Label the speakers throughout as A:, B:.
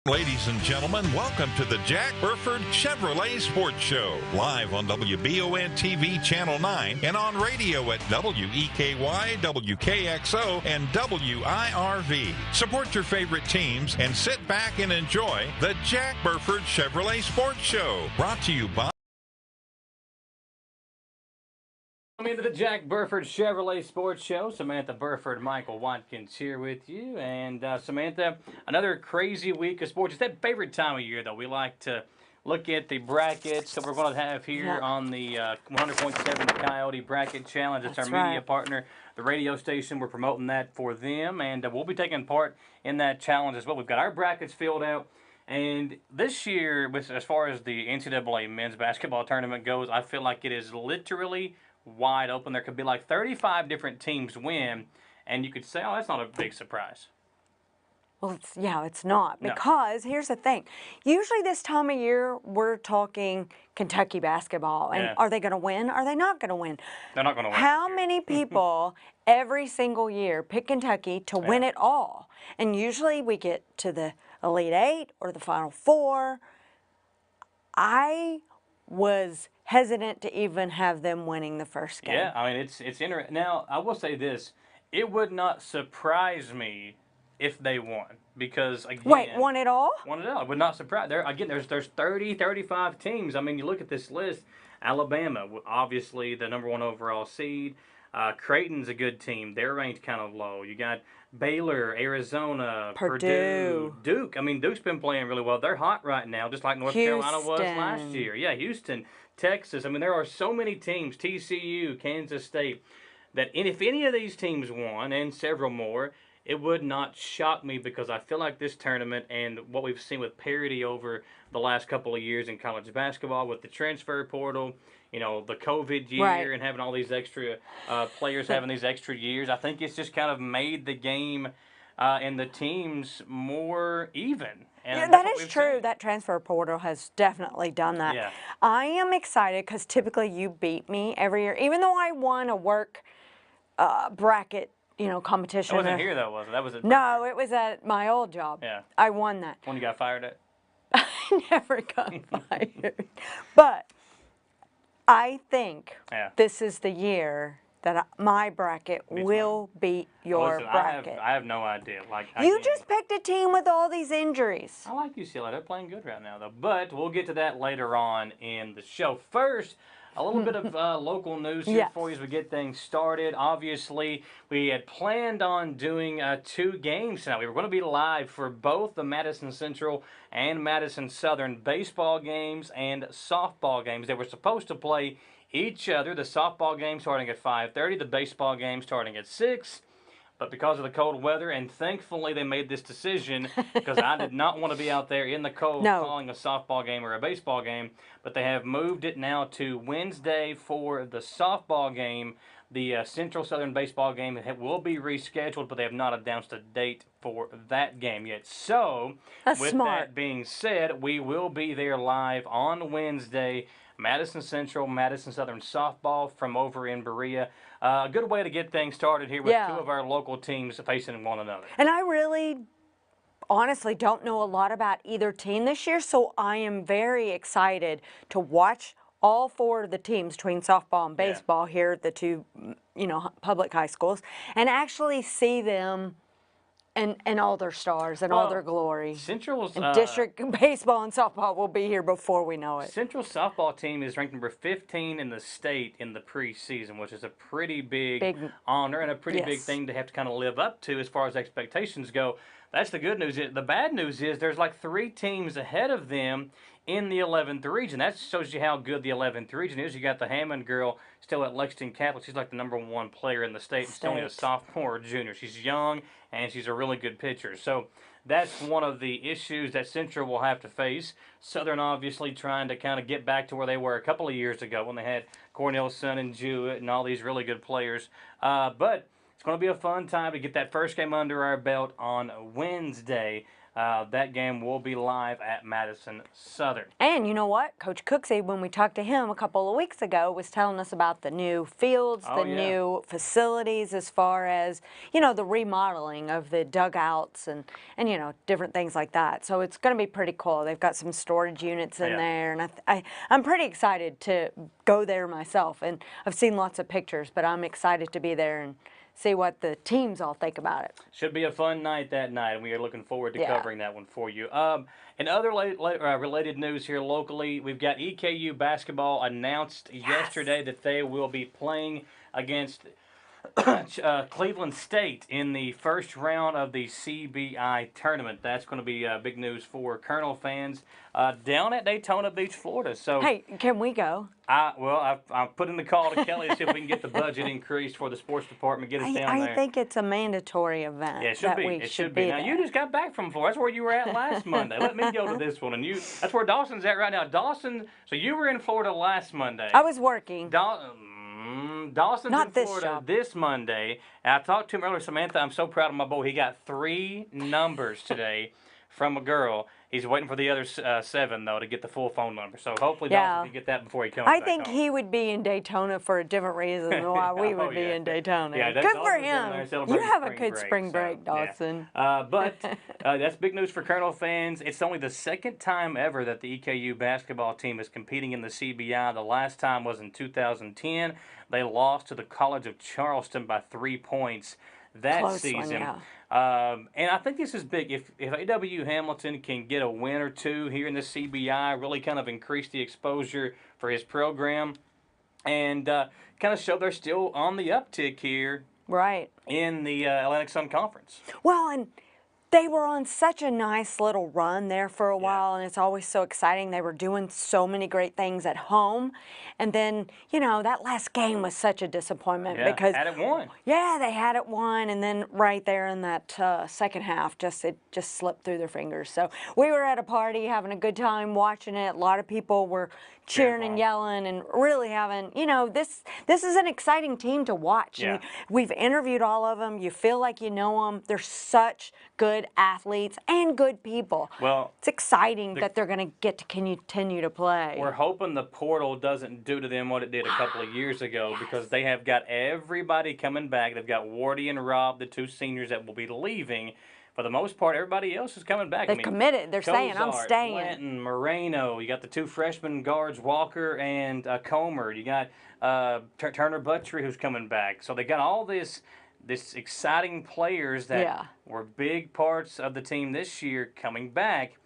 A: Ladies and gentlemen, welcome to the Jack Burford Chevrolet Sports Show, live on WBON TV Channel 9 and on radio at WEKY, WKXO, and WIRV. Support your favorite teams and sit back and enjoy the Jack Burford Chevrolet Sports Show, brought to you by...
B: Welcome into the Jack Burford Chevrolet Sports Show. Samantha Burford, Michael Watkins here with you. And Samantha, another crazy week of sports. It's that favorite time of year, though. We like to look at the brackets that we're going to have here on the 100.7 Coyote Bracket Challenge. It's our media partner, the radio station. We're promoting that for them, and we'll be taking part in that challenge as well. We've got our brackets filled out. And this year, as far as the NCAA men's basketball tournament goes, I feel like it is literally wide open. There could be like 35 different teams win, and you could say, oh, that's not a big surprise.
C: Well, it's not. Because here's the thing. Usually this time of year, we're talking Kentucky basketball. And are they going to win? Are they not going to win?
B: They're not going to win.
C: How many people every single year pick Kentucky to win it all? And usually we get to the Elite Eight or the Final Four. I was hesitant to even have them winning the first game.
B: Yeah, I mean, it's interesting. Now, I will say this. It would not surprise me if they won. Because, again...
C: Wait, won it all?
B: Won it all. It would not surprise... Again, there's 30, 35 teams. I mean, you look at this list. Alabama, obviously the #1 overall seed. Creighton's a good team. They're ranked kind of low. You got Baylor, Arizona, Purdue, Duke. I mean, Duke's been playing really well. They're hot right now, just like North Carolina was last year. Yeah, Houston, Texas. I mean, there are so many teams, TCU, Kansas State, that if any of these teams won, and several more, it would not shock me, because I feel like this tournament and what we've seen with parity over the last couple of years in college basketball with the transfer portal, you know, the COVID year and having all these extra players having these extra years, I think it's just kind of made the game and the teams more even. And
C: that is true. That transfer portal has definitely done that.
B: Yeah.
C: I am excited because typically you beat me every year, even though I won a work bracket competition.
B: It wasn't here, though, was it? That was at
C: No, it was at my old job.
B: Yeah.
C: I won that.
B: When you got fired at?
C: I never got fired. But I think this is the year that my bracket will beat your bracket.
B: I have no idea.
C: You just picked a team with all these injuries.
B: I like UCLA. They're playing good right now, though. But we'll get to that later on in the show. First, a little bit of local news here for you as we get things started. Obviously, we had planned on doing 2 games tonight. We were going to be live for both the Madison Central and Madison Southern baseball games and softball games. They were supposed to play each other. The softball game starting at 5:30, the baseball game starting at 6. But because of the cold weather, and thankfully they made this decision, because I did not want to be out there in the cold calling a softball game or a baseball game, but they have moved it now to Wednesday for the softball game. The Central Southern baseball game will be rescheduled, but they have not announced a date for that game yet. So, that being said, we will be there live on Wednesday. Madison Central, Madison Southern softball from over in Berea. A good way to get things started here with 2 of our local teams facing one another.
C: And I really, honestly, don't know a lot about either team this year, so I am very excited to watch all 4 of the teams between softball and baseball here at the 2, public high schools, and actually see them and all their stars and all their glory.
B: Central's
C: district baseball and softball will be here before we know it.
B: Central's softball team is ranked number 15 in the state in the preseason, which is a pretty big honor and a pretty big thing to have to kind of live up to as far as expectations go. That's the good news. The bad news is there's like 3 teams ahead of them in the 11th region. That shows you how good the 11th region is. You got the Hammond girl still at Lexington Catholic. She's like the #1 player in the state. She's only a sophomore or junior. She's young, and she's a really good pitcher. So that's one of the issues that Central will have to face. Southern obviously trying to kind of get back to where they were a couple of years ago when they had Cornelison and Jewett and all these really good players. But it's going to be a fun time to get that first game under our belt on Wednesday. That game will be live at Madison Southern.
C: And you know what? Coach Cooksey, when we talked to him a couple of weeks ago, was telling us about the new fields, new facilities as far as, you know, the remodeling of the dugouts and you know, different things like that. So it's going to be pretty cool. They've got some storage units in there, and I'm pretty excited to go there myself. And I've seen lots of pictures, but I'm excited to be there and see what the teams all think about it.
B: Should be a fun night that night, and we are looking forward to covering that one for you. In other related news here locally, we've got EKU basketball announced yesterday that they will be playing against Cleveland State in the first round of the CBI tournament. That's going to be big news for Colonel fans down at Daytona Beach, Florida. So,
C: hey, can we go?
B: I've put in the call to Kelly to see if we can get the budget increased for the sports department, get us down there.
C: I think it's a mandatory event.
B: Yeah, it should be. It should be. Now, you just got back from Florida. That's where you were at last Monday. Let me go to this one. And that's where Dawson's at right now. Dawson, so you were in Florida last Monday.
C: I was working.
B: Dawson's in Florida this Monday. And I talked to him earlier, Samantha. I'm so proud of my boy. He got 3 numbers today from a girl. He's waiting for the other 7, though, to get the full phone number. So hopefully Dawson can get that before he comes back
C: think
B: home.
C: He would be in Daytona for a different reason than why we would be in Daytona.
B: Yeah,
C: good for him. You have a good spring break, Dawson.
B: But that's big news for Colonel fans. It's only the second time ever that the EKU basketball team is competing in the CBI. The last time was in 2010. They lost to the College of Charleston by 3 points that season. And I think this is big. If A.W. Hamilton can get a win or two here in the CBI, really kind of increase the exposure for his program, and kind of show they're still on the uptick here in the Atlantic Sun Conference.
C: Well, and they were on such a nice little run there for a while, and it's always so exciting. They were doing so many great things at home. And then, you know, that last game was such a disappointment because
B: had it won.
C: Yeah, they had it won, and then right there in that second half, it just slipped through their fingers. So we were at a party having a good time watching it. A lot of people were cheering and yelling and really having, you know, this is an exciting team to watch.
B: Yeah.
C: We've interviewed all of them. You feel like you know them. They're such good athletes and good people.
B: Well,
C: it's exciting that they're going to get to continue to play.
B: We're hoping the portal doesn't do to them what it did a couple of years ago because they have got everybody coming back. They've got Wardy and Rob, the 2 seniors that will be leaving. For the most part, everybody else is coming back.
C: They've committed. They're saying, I'm staying.
B: Blanton, Moreno. You got the 2 freshman guards, Walker and Comer. You got Turner Buttrey, who's coming back. So they got all this exciting players that were big parts of the team this year coming back.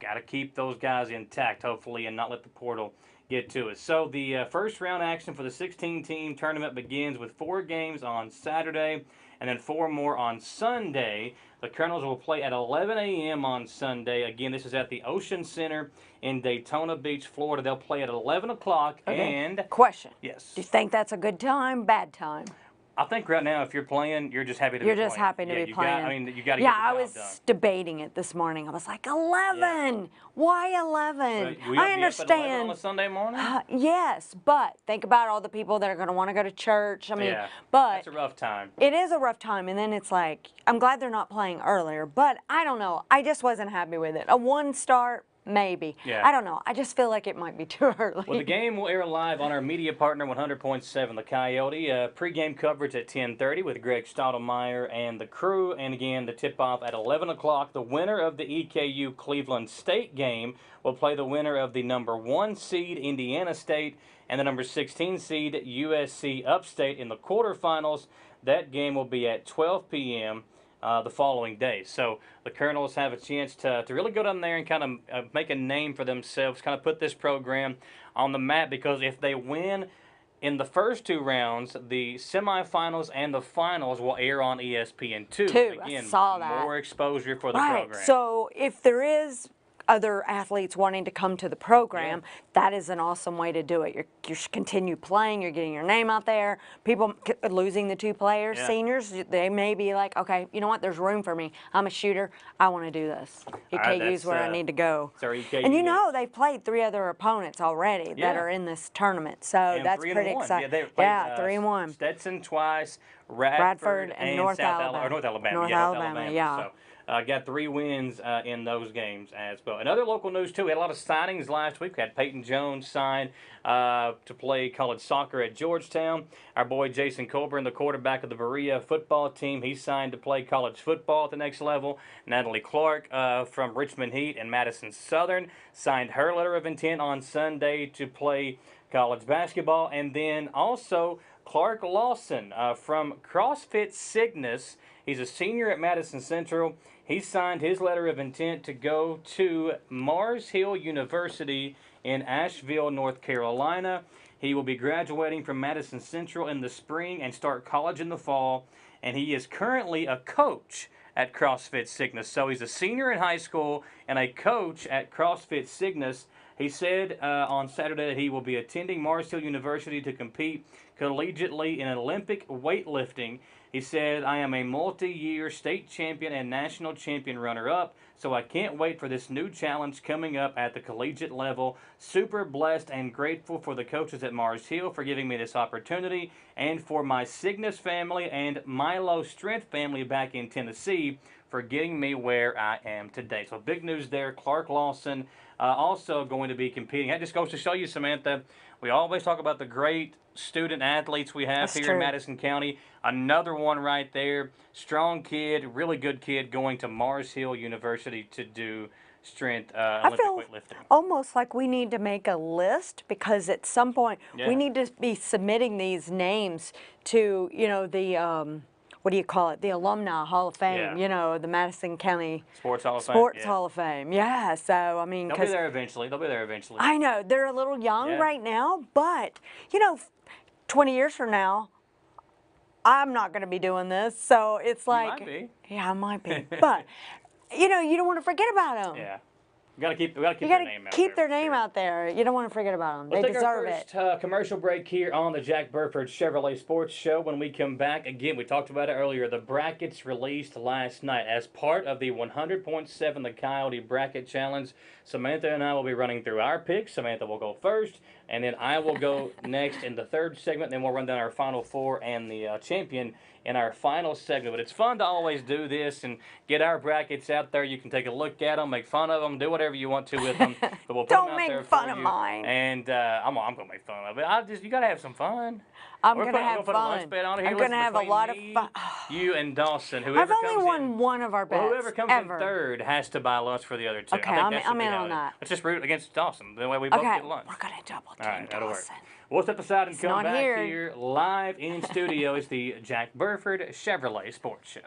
B: Got to keep those guys intact, hopefully, and not let the portal get to us. So the first round action for the 16-team tournament begins with 4 games on Saturday and then 4 more on Sunday. The Colonels will play at 11 a.m. on Sunday. Again, this is at the Ocean Center in Daytona Beach, Florida. They'll play at 11 o'clock. And
C: question.
B: Yes.
C: Do you think that's a good time, bad time?
B: I think right now, if you're playing, you're just happy to be playing.
C: You're just happy to be playing.
B: You got to get the job done.
C: I was debating it this morning. I was like, 11? Yeah. Why 11?
B: So I understand. Up at 11 on a Sunday morning?
C: Yes, but think about all the people that are going to want to go to church. I mean, but
B: that's a rough time.
C: It is a rough time, and then it's like, I'm glad they're not playing earlier, but I don't know. I just wasn't happy with it. A 1 start. Maybe.
B: Yeah.
C: I don't know. I just feel like it might be too early.
B: Well, the game will air live on our media partner, 100.7 The Coyote. Pre-game coverage at 10:30 with Greg Stottlemyre and the crew. And again, the tip-off at 11 o'clock. The winner of the EKU Cleveland State game will play the winner of the number 1 seed Indiana State and the number 16 seed USC Upstate in the quarterfinals. That game will be at 12 p.m. The following day. So the Colonels have a chance to really go down there and kind of make a name for themselves, kind of put this program on the map, because if they win in the first 2 rounds, the semifinals and the finals will air on ESPN2. Again,
C: I saw that.
B: More exposure for the program.
C: So if there is other athletes wanting to come to the program, that is an awesome way to do it. You continue playing, you're getting your name out there. People losing the 2 players, seniors, they may be like, okay, you know what, there's room for me. I'm a shooter. I want to do this. EKU's where I need to go. And you know they've played 3 other opponents already that are in this tournament, so
B: and
C: that's pretty exciting.
B: Yeah,
C: 3-1.
B: Stetson twice, Radford
C: and North Alabama.
B: North Alabama.
C: Yeah.
B: So, got 3 wins in those games as well. And other local news, too, we had a lot of signings last week. We had Peyton Jones signed to play college soccer at Georgetown. Our boy Jason Colburn, the quarterback of the Berea football team, he signed to play college football at the next level. Natalie Clark from Richmond Heat and Madison Southern signed her letter of intent on Sunday to play college basketball. And then also Clark Lawson from CrossFit Cygnus. He's a senior at Madison Central. He signed his letter of intent to go to Mars Hill University in Asheville, North Carolina. He will be graduating from Madison Central in the spring and start college in the fall. And he is currently a coach at CrossFit Cygnus. So he's a senior in high school and a coach at CrossFit Cygnus. He said on Saturday that he will be attending Mars Hill University to compete collegiately in Olympic weightlifting. He said, I am a multi-year state champion and national champion runner-up, so I can't wait for this new challenge coming up at the collegiate level. Super blessed and grateful for the coaches at Mars Hill for giving me this opportunity, and for my Cygnus family and Milo Strength family back in Tennessee for getting me where I am today. So big news there. Clark Lawson also going to be competing. That just goes to show you, Samantha, we always talk about the great student athletes we have here in Madison County. Another one right there. Strong kid, really good kid going to Mars Hill University to do strength Olympic weightlifting.
C: Almost like we need to make a list, because at some point we need to be submitting these names to, you know, the what do you call it? The Alumni Hall of Fame, you know, the Madison County
B: Sports Hall of Fame.
C: Hall of Fame. Yeah, so I mean,
B: they'll be there eventually. They'll be there eventually.
C: I know they're a little young right now, but you know, 20 years from now, I'm not going to be doing this. So it's like,
B: you might be.
C: Yeah, I might be, but you know, you don't want to forget about them.
B: Yeah. We gotta keep their name out there.
C: Keep their name out there. You don't want to forget about them. They deserve it.
B: Let's take our first commercial break here on the Jack Burford Chevrolet Sports Show. When we come back, again, we talked about it earlier, the brackets released last night as part of the 100.7 The Coyote Bracket Challenge. Samantha and I will be running through our picks. Samantha will go first, and then I will go next in the third segment. Then we'll run down our final four and the champion in our final segment. But it's fun to always do this and get our brackets out there. You can take a look at them, make fun of them, do whatever you want to with them. But we'll put them out there for you.
C: Don't make fun of mine.
B: And I'm going to make fun of it. You got to have some fun.
C: I'm going to have fun.
B: I'm
C: going to have a lot of fun.
B: You and Dawson.
C: I've only won one of our bets.
B: Whoever comes in third has to buy lunch for the other two.
C: Okay, I'm in on that.
B: Let's just root against Dawson. That way we both get lunch.
C: We're going to double team
B: All right, that'll
C: Dawson.
B: work. We'll step aside and come back here live in studio. It's the Jack Burford Chevrolet Sports Show.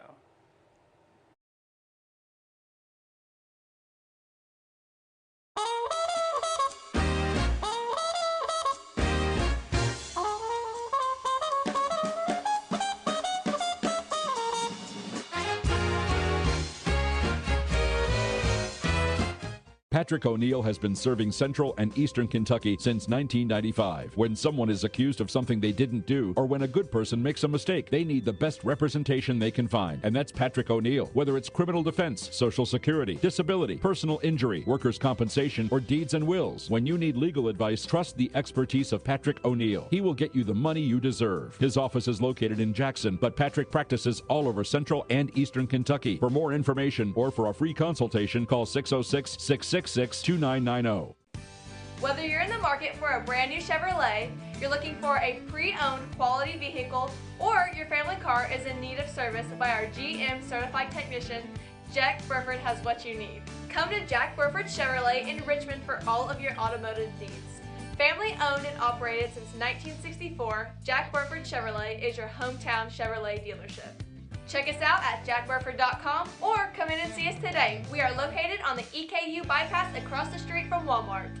D: Patrick O'Neill has been serving Central and Eastern Kentucky since 1995. When someone is accused of something they didn't do, or when a good person makes a mistake, they need the best representation they can find. And that's Patrick O'Neill. Whether it's criminal defense, Social Security, disability, personal injury, workers' compensation, or deeds and wills, when you need legal advice, trust the expertise of Patrick O'Neill. He will get you the money you deserve. His office is located in Jackson, but Patrick practices all over Central and Eastern Kentucky. For more information or for a free consultation, call 606-666-2990.
E: Whether you're in the market for a brand new Chevrolet, you're looking for a pre-owned quality vehicle, or your family car is in need of service by our GM certified technician, Jack Burford has what you need. Come to Jack Burford Chevrolet in Richmond for all of your automotive needs. Family owned and operated since 1964, Jack Burford Chevrolet is your hometown Chevrolet dealership. Check us out at jackburford.com or come in and see us today. We are located on the EKU bypass across the street from Walmart.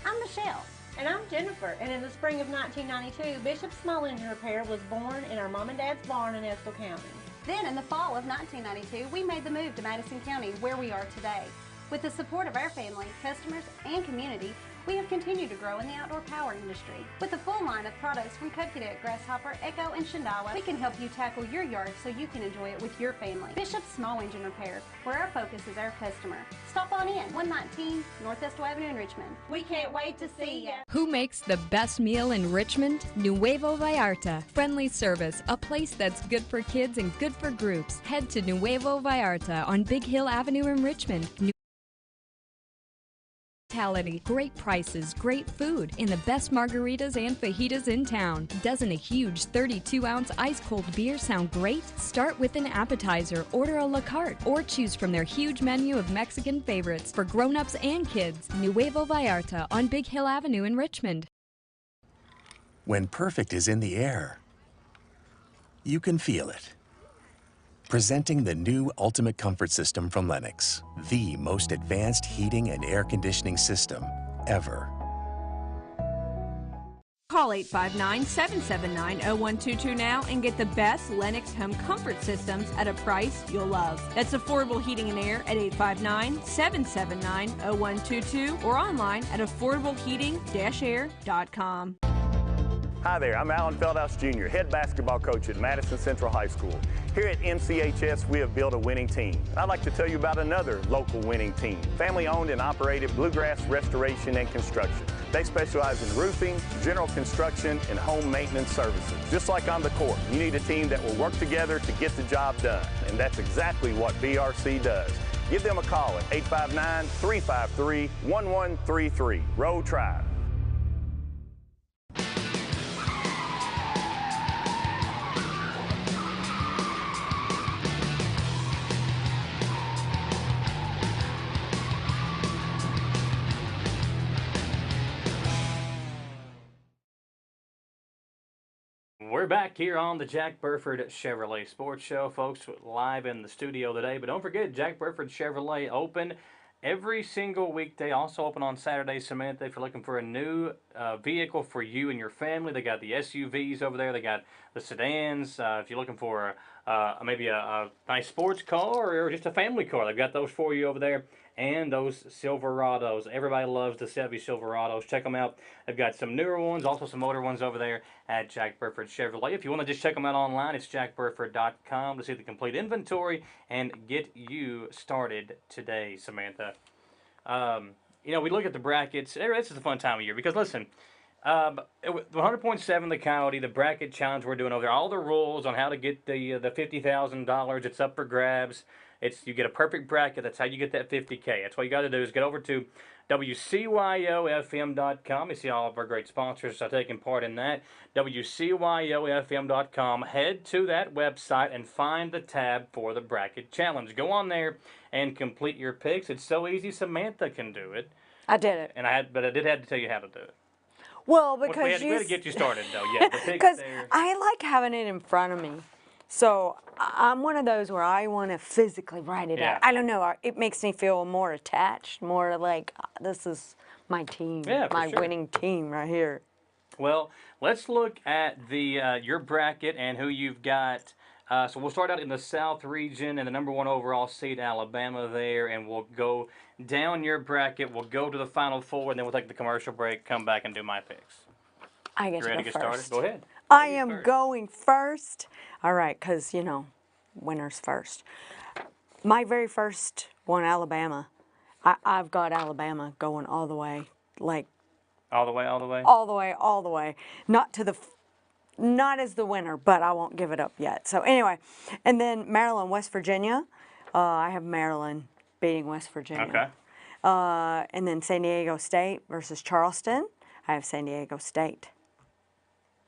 F: I'm Michelle. And I'm Jennifer. And in the spring of 1992, Bishop Small Engine Repair was born in our mom and dad's barn in Estill County.
G: Then in the fall of 1992, we made the move to Madison County, where we are today. With the support of our family, customers, and community, we have continued to grow in the outdoor power industry. With a full line of products from Cub Cadet, Grasshopper, Echo, and Shindawa, we can help you tackle your yard so you can enjoy it with your family. Bishop's Small Engine Repair, where our focus is our customer. Stop on in, 119 Northwest Avenue in Richmond. We can't wait to see you.
H: Who makes the best meal in Richmond? Nuevo Vallarta. Friendly service, a place that's good for kids and good for groups. Head to Nuevo Vallarta on Big Hill Avenue in Richmond. Great prices, great food, and the best margaritas and fajitas in town. Doesn't a huge 32-ounce ice-cold beer sound great? Start with an appetizer, order a la carte, or choose from their huge menu of Mexican favorites for grown-ups and kids. Nuevo Vallarta on Big Hill Avenue in Richmond.
I: When perfect is in the air, you can feel it. Presenting the new Ultimate Comfort System from Lennox, the most advanced heating and air conditioning system ever.
J: Call 859-779-0122 now and get the best Lennox home comfort systems at a price you'll love. That's affordable heating and air at 859-779-0122 or online at affordableheating-air.com.
K: Hi there, I'm Alan Feldhouse Jr., head basketball coach at Madison Central High School. Here at NCHS, we have built a winning team. I'd like to tell you about another local winning team, family-owned and operated Bluegrass Restoration and Construction. They specialize in roofing, general construction, and home maintenance services. Just like on the court, you need a team that will work together to get the job done, and that's exactly what BRC does. Give them a call at 859-353-1133. Row Tribe.
B: We're back here on the Jack Burford Chevrolet Sports Show, folks, live in the studio today. But don't forget, Jack Burford Chevrolet open every single weekday. Also open on Saturday, Samantha, if you're looking for a new vehicle for you and your family. They got the SUVs over there. They got the sedans. If you're looking for maybe a nice sports car or just a family car, they've got those for you over there. And those Silverados. Everybody loves the Chevy Silverados. Check them out. They've got some newer ones, also some older ones over there at Jack Burford Chevrolet. If you want to just check them out online, it's jackburford.com to see the complete inventory and get you started today, Samantha. You know, we look at the brackets. This is a fun time of year because, listen, 100.7 the Coyote, the bracket challenge we're doing over there, all the rules on how to get the $50,000, it's up for grabs. You get a perfect bracket. That's how you get that $50K. That's what you got to do is get over to WCYOFM.com. You see all of our great sponsors are taking part in that. WCYOFM.com. Head to that website and find the tab for the bracket challenge. Go on there and complete your picks. It's so easy. Samantha can do it.
C: I did it.
B: But I did have to tell you how to do it.
C: Well, because
B: we had to get you started, though. Yeah,
C: because I like having it in front of me. So I'm one of those where I want to physically write it out. I don't know. It makes me feel more attached, more like this is my team, my winning team right here.
B: Well, let's look at your bracket and who you've got. So we'll start out in the South region and the number 1 overall seed, Alabama there, and we'll go down your bracket. We'll go to the Final Four, and then we'll take the commercial break, come back, and do my picks.
C: I get
B: you ready to get started? Go ahead.
C: I am going first. All right, because, you know, winners first. My very first one, Alabama. I've got Alabama going all the way. Like.
B: All the way, all the way?
C: All the way, all the way. Not as the winner, but I won't give it up yet. So anyway, and then Maryland, West Virginia. I have Maryland beating West Virginia.
B: Okay.
C: And then San Diego State versus Charleston. I have San Diego State.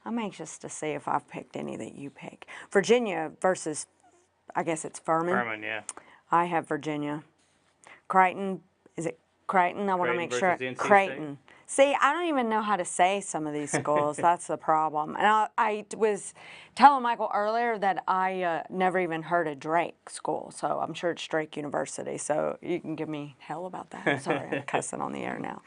C: I'm anxious to see if I've picked any that you pick. Virginia versus, I guess it's Furman.
B: Furman, yeah.
C: I have Virginia. Creighton, is it Creighton? I want to make sure. Creighton. See, I don't even know how to say some of these schools. That's the problem. And I was telling Michael earlier that I never even heard of Drake School, so I'm sure it's Drake University. So you can give me hell about that. Sorry, I'm cussing on the air now.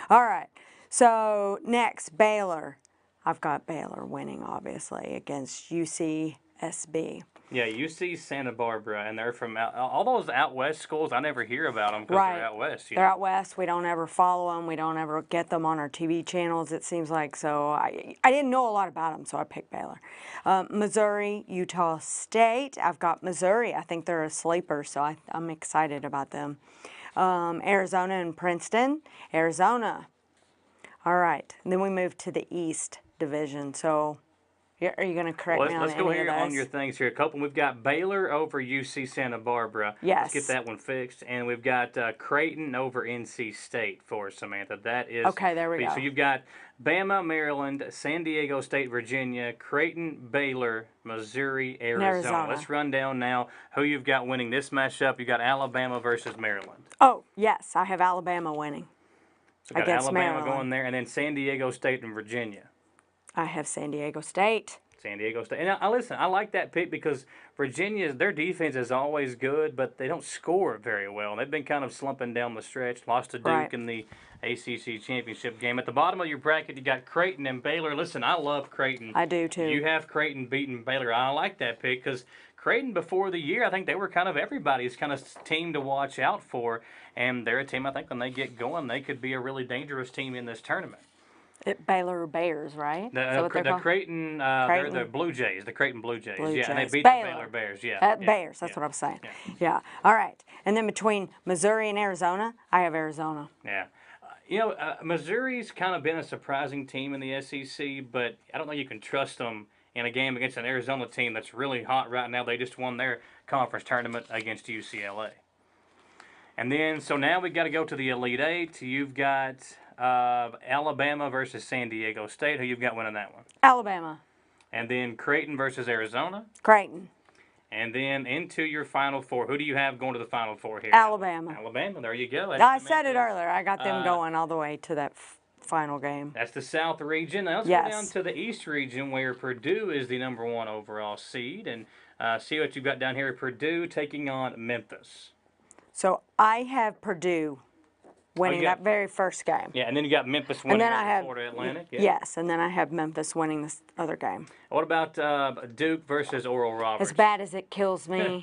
C: All right. So next, Baylor. I've got Baylor winning, obviously, against UCSB.
B: Yeah, UC Santa Barbara, and they're from all those out west schools. I never hear about them because they're out west.
C: They're out west. We don't ever follow them. We don't ever get them on our TV channels, it seems like. So I didn't know a lot about them, so I picked Baylor. Missouri, Utah State. I've got Missouri. I think they're a sleeper, so I'm excited about them. Arizona and Princeton. Arizona. All right. And then we move to the East Division. So are you going to correct me on
B: let's go
C: any
B: here
C: of those?
B: on your things here. A couple. We've got Baylor over UC Santa Barbara.
C: Yes.
B: Let's get that one fixed. And we've got Creighton over NC State for Samantha. That is
C: okay. There we go.
B: So you've got Bama, Maryland, San Diego State, Virginia, Creighton, Baylor, Missouri, Arizona. Let's run down now who you've got winning this matchup. You got Alabama versus Maryland.
C: Oh yes, I have Alabama winning.
B: So got
C: against
B: Alabama
C: Maryland.
B: going there, and then San Diego State and Virginia.
C: I have San Diego State.
B: San Diego State. And listen, I like that pick because Virginia, their defense is always good, but they don't score very well. They've been kind of slumping down the stretch. Lost to Duke in the ACC championship game. At the bottom of your bracket, you got Creighton and Baylor. Listen, I love Creighton.
C: I do too.
B: You have Creighton beating Baylor. I like that pick because Creighton before the year, I think they were kind of everybody's kind of team to watch out for. And they're a team, I think, when they get going, they could be a really dangerous team in this tournament.
C: Baylor Bears, right?
B: The Creighton, they're the Blue Jays, the Creighton Blue Jays. Yeah, and they beat
C: Baylor.
B: the Baylor Bears.
C: Bears, that's what I'm saying. Yeah. All right. And then between Missouri and Arizona, I have Arizona.
B: Yeah. Missouri's kind of been a surprising team in the SEC, but I don't know you can trust them in a game against an Arizona team that's really hot right now. They just won their conference tournament against UCLA. And then, so now we got to go to the Elite Eight. You've got Alabama versus San Diego State. Who you've got winning that one?
C: Alabama.
B: And then Creighton versus Arizona.
C: Creighton.
B: And then into your Final Four. Who do you have going to the Final Four here?
C: Alabama.
B: Alabama. There you go.
C: I said it earlier. I got them going all the way to that final game.
B: That's the South region. Now let's go down to the East region where Purdue is the #1 overall seed. And see what you've got down here. Purdue taking on Memphis.
C: So I have Purdue winning that very first game.
B: Yeah, and then you got Memphis winning Florida Atlantic. Yeah.
C: Yes, and then I have Memphis winning this other game.
B: What about Duke versus Oral Roberts?
C: As bad as it kills me,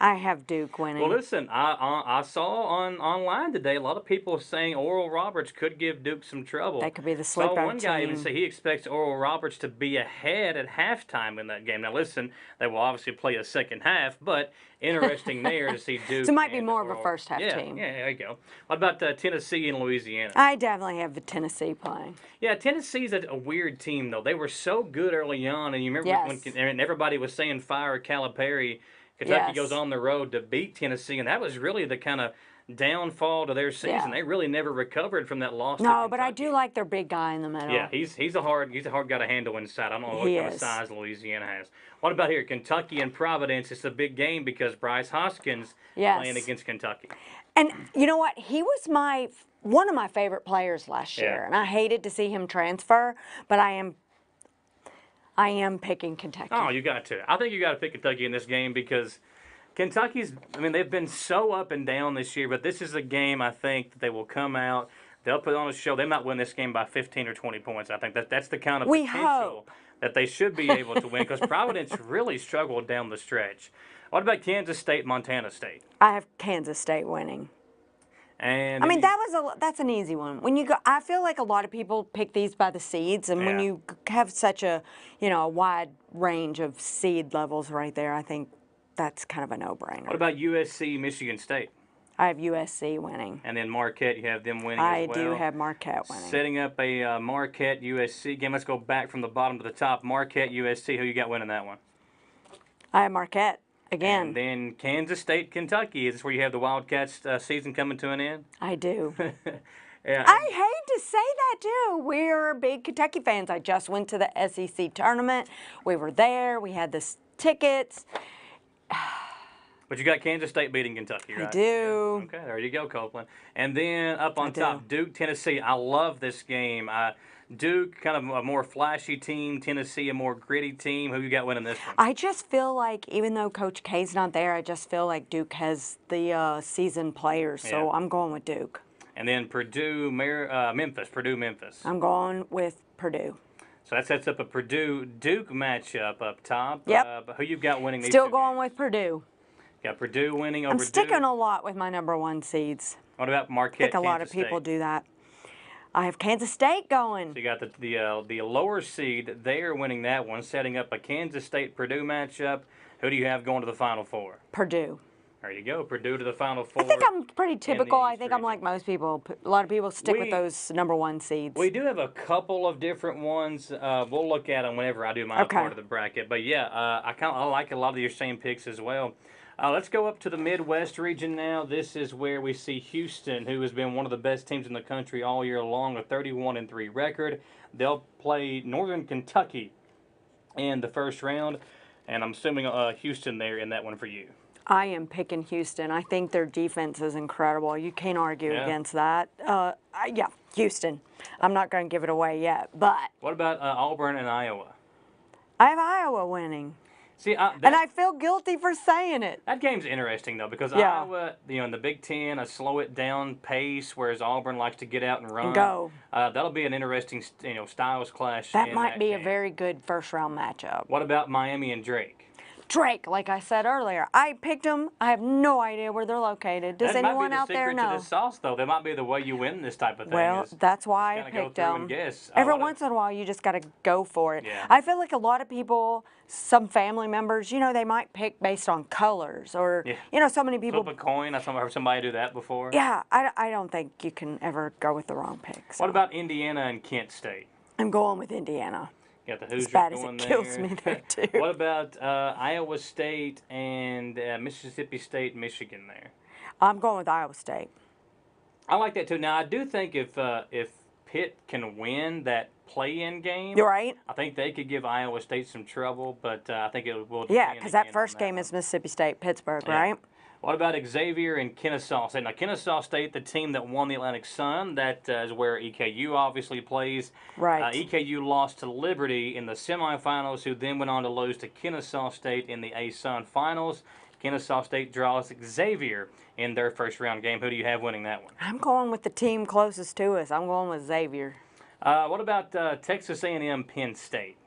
C: I have Duke winning.
B: Well, listen, I saw online today a lot of people saying Oral Roberts could give Duke some trouble.
C: That could be the sleeper team.
B: One guy even said he expects Oral Roberts to be ahead at halftime in that game. Now, listen, they will obviously play a second half, but interesting there to see Duke.
C: So it might be more of a first half team.
B: Yeah, there you go. What about Tennessee and Louisiana?
C: I definitely have Tennessee playing.
B: Yeah, Tennessee's a weird team, though. They were so good early on, and you remember when everybody was saying fire Calipari. Kentucky goes on the road to beat Tennessee, and that was really the kind of downfall to their season.
C: Yeah.
B: They really never recovered from that loss.
C: No, but I do like their big guy in the middle.
B: Yeah, he's a hard guy to handle inside. I don't know what kind of size Louisiana has. What about here, Kentucky and Providence? It's a big game because Bryce Hoskins playing against Kentucky.
C: And you know what? He was one of my favorite players last year, and I hated to see him transfer, but I am picking Kentucky.
B: Oh, you got to. I think you got to pick Kentucky in this game because Kentucky's, they've been so up and down this year, but this is a game I think that they will come out, they'll put on a show. They might win this game by 15 or 20 points. I think that's the kind of potential that they should be able to win because Providence really struggled down the stretch. What about Kansas State, Montana State?
C: I have Kansas State winning.
B: And
C: that's an easy one. When you go, I feel like a lot of people pick these by the seeds, and when you have such a a wide range of seed levels right there, I think that's kind of a no-brainer.
B: What about USC, Michigan State?
C: I have USC winning.
B: And then Marquette, you have them winning as well.
C: I do have Marquette winning.
B: Setting up a Marquette USC game. Let's go back from the bottom to the top. Marquette USC. Who you got winning that one?
C: I have Marquette. Again.
B: And then Kansas State, Kentucky. Is this where you have the Wildcats season coming to an end?
C: I do.
B: Yeah.
C: I hate to say that, too. We're big Kentucky fans. I just went to the SEC tournament. We were there. We had the tickets.
B: But you got Kansas State beating Kentucky, right?
C: I do.
B: Yeah. Okay, there you go, Copeland. And then up on top, Duke, Tennessee. I love this game. Duke, kind of a more flashy team. Tennessee, a more gritty team. Who you got winning this one?
C: I just feel like, even though Coach K's not there, I just feel like Duke has the seasoned players. So I'm going with Duke.
B: And then Purdue, Memphis.
C: I'm going with Purdue.
B: So that sets up a Purdue-Duke matchup up top.
C: Yep.
B: But who you've got winning these
C: Still
B: two
C: going
B: games?
C: with Purdue.
B: Got Purdue winning over
C: I'm sticking
B: Duke.
C: a lot with my #1 seeds.
B: What about Marquette,
C: I think a lot of
B: Kansas
C: people
B: State?
C: do that. I have Kansas State going.
B: So you got the lower seed. They are winning that one, setting up a Kansas State-Purdue matchup. Who do you have going to the Final Four?
C: Purdue.
B: There you go, Purdue to the Final Four.
C: I think I'm pretty typical. I think I'm like most people. A lot of people stick with those #1 seeds.
B: We do have a couple of different ones. We'll look at them whenever I do my part of the bracket. But yeah, I like a lot of your same picks as well. Let's go up to the Midwest region now. This is where we see Houston, who has been one of the best teams in the country all year long, a 31-3 record. They'll play Northern Kentucky in the first round, and I'm assuming Houston there in that one for you.
C: I am picking Houston. I think their defense is incredible. You can't argue against that. Yeah, Houston. I'm not going to give it away yet, but.
B: What about Auburn and Iowa?
C: I have Iowa winning.
B: See,
C: and I feel guilty for saying it.
B: That game's interesting, though, because Iowa, in the Big Ten, a slow-it-down pace, whereas Auburn likes to get out and run.
C: And go.
B: That'll be an interesting, styles clash.
C: That might be a very good first-round matchup.
B: What about Miami and Drake?
C: Drake, like I said earlier, I picked them. I have no idea where they're located. Does anyone out there know?
B: That might be the secret to the sauce, though. That might be the way you win this type of thing.
C: Well, that's why I picked them. Every once in a while, you just got to go for it.
B: Yeah.
C: I feel like a lot of people, some family members, they might pick based on colors or, so many people.
B: Flip a coin. I've heard somebody do that before.
C: Yeah, I don't think you can ever go with the wrong pick. So.
B: What about Indiana and Kent State?
C: I'm going with Indiana.
B: Got the Hoosiers
C: as bad as
B: going
C: it kills me there, too.
B: What about Iowa State and Mississippi State, Michigan there?
C: I'm going with Iowa State.
B: I like that, too. Now, I do think if Pitt can win that play-in game,
C: you're right.
B: I think they could give Iowa State some trouble, but I think it will depend.
C: Yeah, because that first game is Mississippi State, Pittsburgh, right?
B: What about Xavier and Kennesaw State? Now, Kennesaw State, the team that won the Atlantic Sun, that is where EKU obviously plays.
C: Right.
B: EKU lost to Liberty in the semifinals, who then went on to lose to Kennesaw State in the A-Sun finals. Kennesaw State draws Xavier in their first-round game. Who do you have winning that one?
C: I'm going with the team closest to us. I'm going with Xavier.
B: What about Texas A&M, Penn State?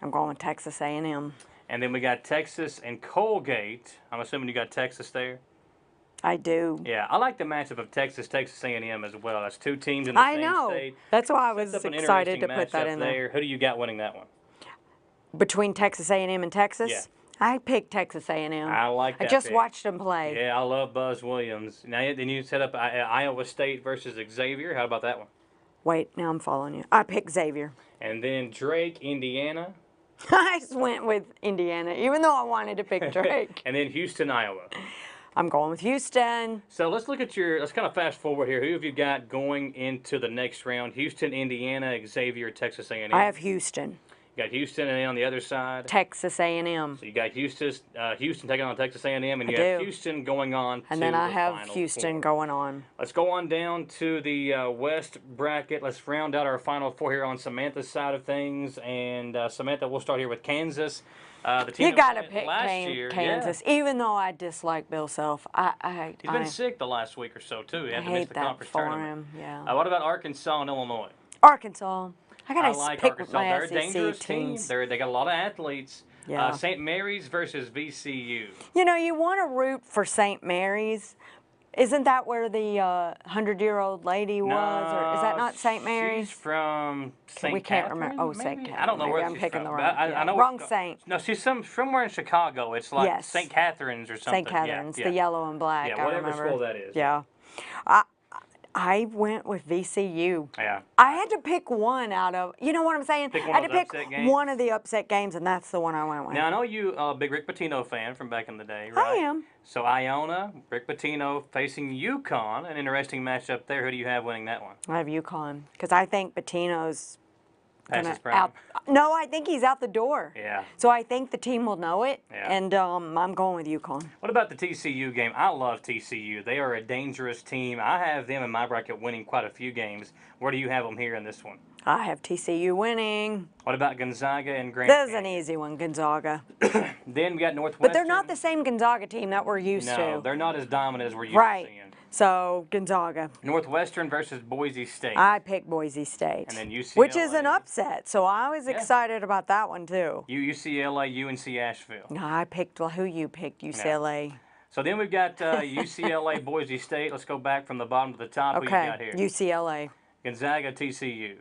C: I'm going with Texas A&M.
B: And then we got Texas and Colgate. I'm assuming you got Texas there?
C: I do.
B: Yeah, I like the matchup of Texas A&M as well. That's two teams in the same state.
C: That's why I was excited to put that in there.
B: Who do you got winning that one?
C: Between Texas A&M and Texas?
B: Yeah.
C: I picked Texas A&M.
B: I like that
C: I just
B: pick.
C: watched them play.
B: Yeah, I love Buzz Williams. Now, then you set up Iowa State versus Xavier. How about that one?
C: Wait, now I'm following you. I picked Xavier.
B: And then Drake, Indiana.
C: I just went with Indiana, even though I wanted to pick Drake.
B: And then Houston, Iowa.
C: I'm going with Houston.
B: So let's look at let's kind of fast forward here. Who have you got going into the next round? Houston, Indiana, Xavier, Texas A&M.
C: I have Houston.
B: You got Houston, and then on the other side?
C: Texas A&M.
B: So you got Houston taking on Texas A&M, and you have Houston going on
C: and then I have Houston going on.
B: Let's go on down to the West bracket. Let's round out our Final Four here on Samantha's side of things. And Samantha, we'll start here with Kansas. The team
C: you got to pick
B: Kansas,
C: even though I dislike Bill Self.
B: He's been sick the last week or so, too. He had to miss the conference tournament.
C: Yeah.
B: What about Arkansas and Illinois?
C: Arkansas. I
B: like
C: pick
B: Arkansas.
C: My
B: They're a
C: SEC
B: dangerous
C: teams.
B: team. They got a lot of athletes.
C: Yeah.
B: St. Mary's versus VCU.
C: You want to root for St. Mary's. Isn't that where the 100-year-old lady was? Or is that not St. Mary's?
B: She's from St.
C: We can't remember. Oh, St. Catherine.
B: I don't know where
C: I'm
B: she's
C: picking
B: from.
C: the wrong.
B: I know
C: wrong Saint.
B: No, she's somewhere in Chicago. It's like St. Catherine's or something.
C: St. Catherine's, the yellow and black.
B: Yeah, whatever school that is.
C: Yeah. I went with VCU.
B: Yeah.
C: I had to pick one out of, you know what I'm saying?
B: I
C: had to pick one of the upset games, and that's the one I went with.
B: Now, I know you a big Rick Pitino fan from back in the day, right?
C: I am.
B: So, Iona, Rick Pitino facing UConn, an interesting matchup there. Who do you have winning that one?
C: I have UConn, because I think Pitino's
B: out.
C: No, I think he's out the door.
B: Yeah.
C: So I think the team will know it,
B: yeah.
C: And I'm going with UConn.
B: What about the TCU game? I love TCU. They are a dangerous team. I have them in my bracket winning quite a few games. Where do you have them here in this one?
C: I have TCU winning.
B: What about Gonzaga and Grand
C: Canyon? That's an easy one, Gonzaga.
B: Then we got Northwestern.
C: But they're not the same Gonzaga team that we're used to.
B: No, they're not as dominant as we're used to seeing.
C: So Gonzaga.
B: Northwestern versus Boise State.
C: I picked Boise State.
B: And then UCLA.
C: Which is an upset, so I was excited about that one too.
B: UCLA, UNC Asheville.
C: I picked, well, who you picked, UCLA.
B: No. So then we've got UCLA, Boise State. Let's go back from the bottom to the top.
C: Okay,
B: who you got here?
C: UCLA.
B: Gonzaga, TCU.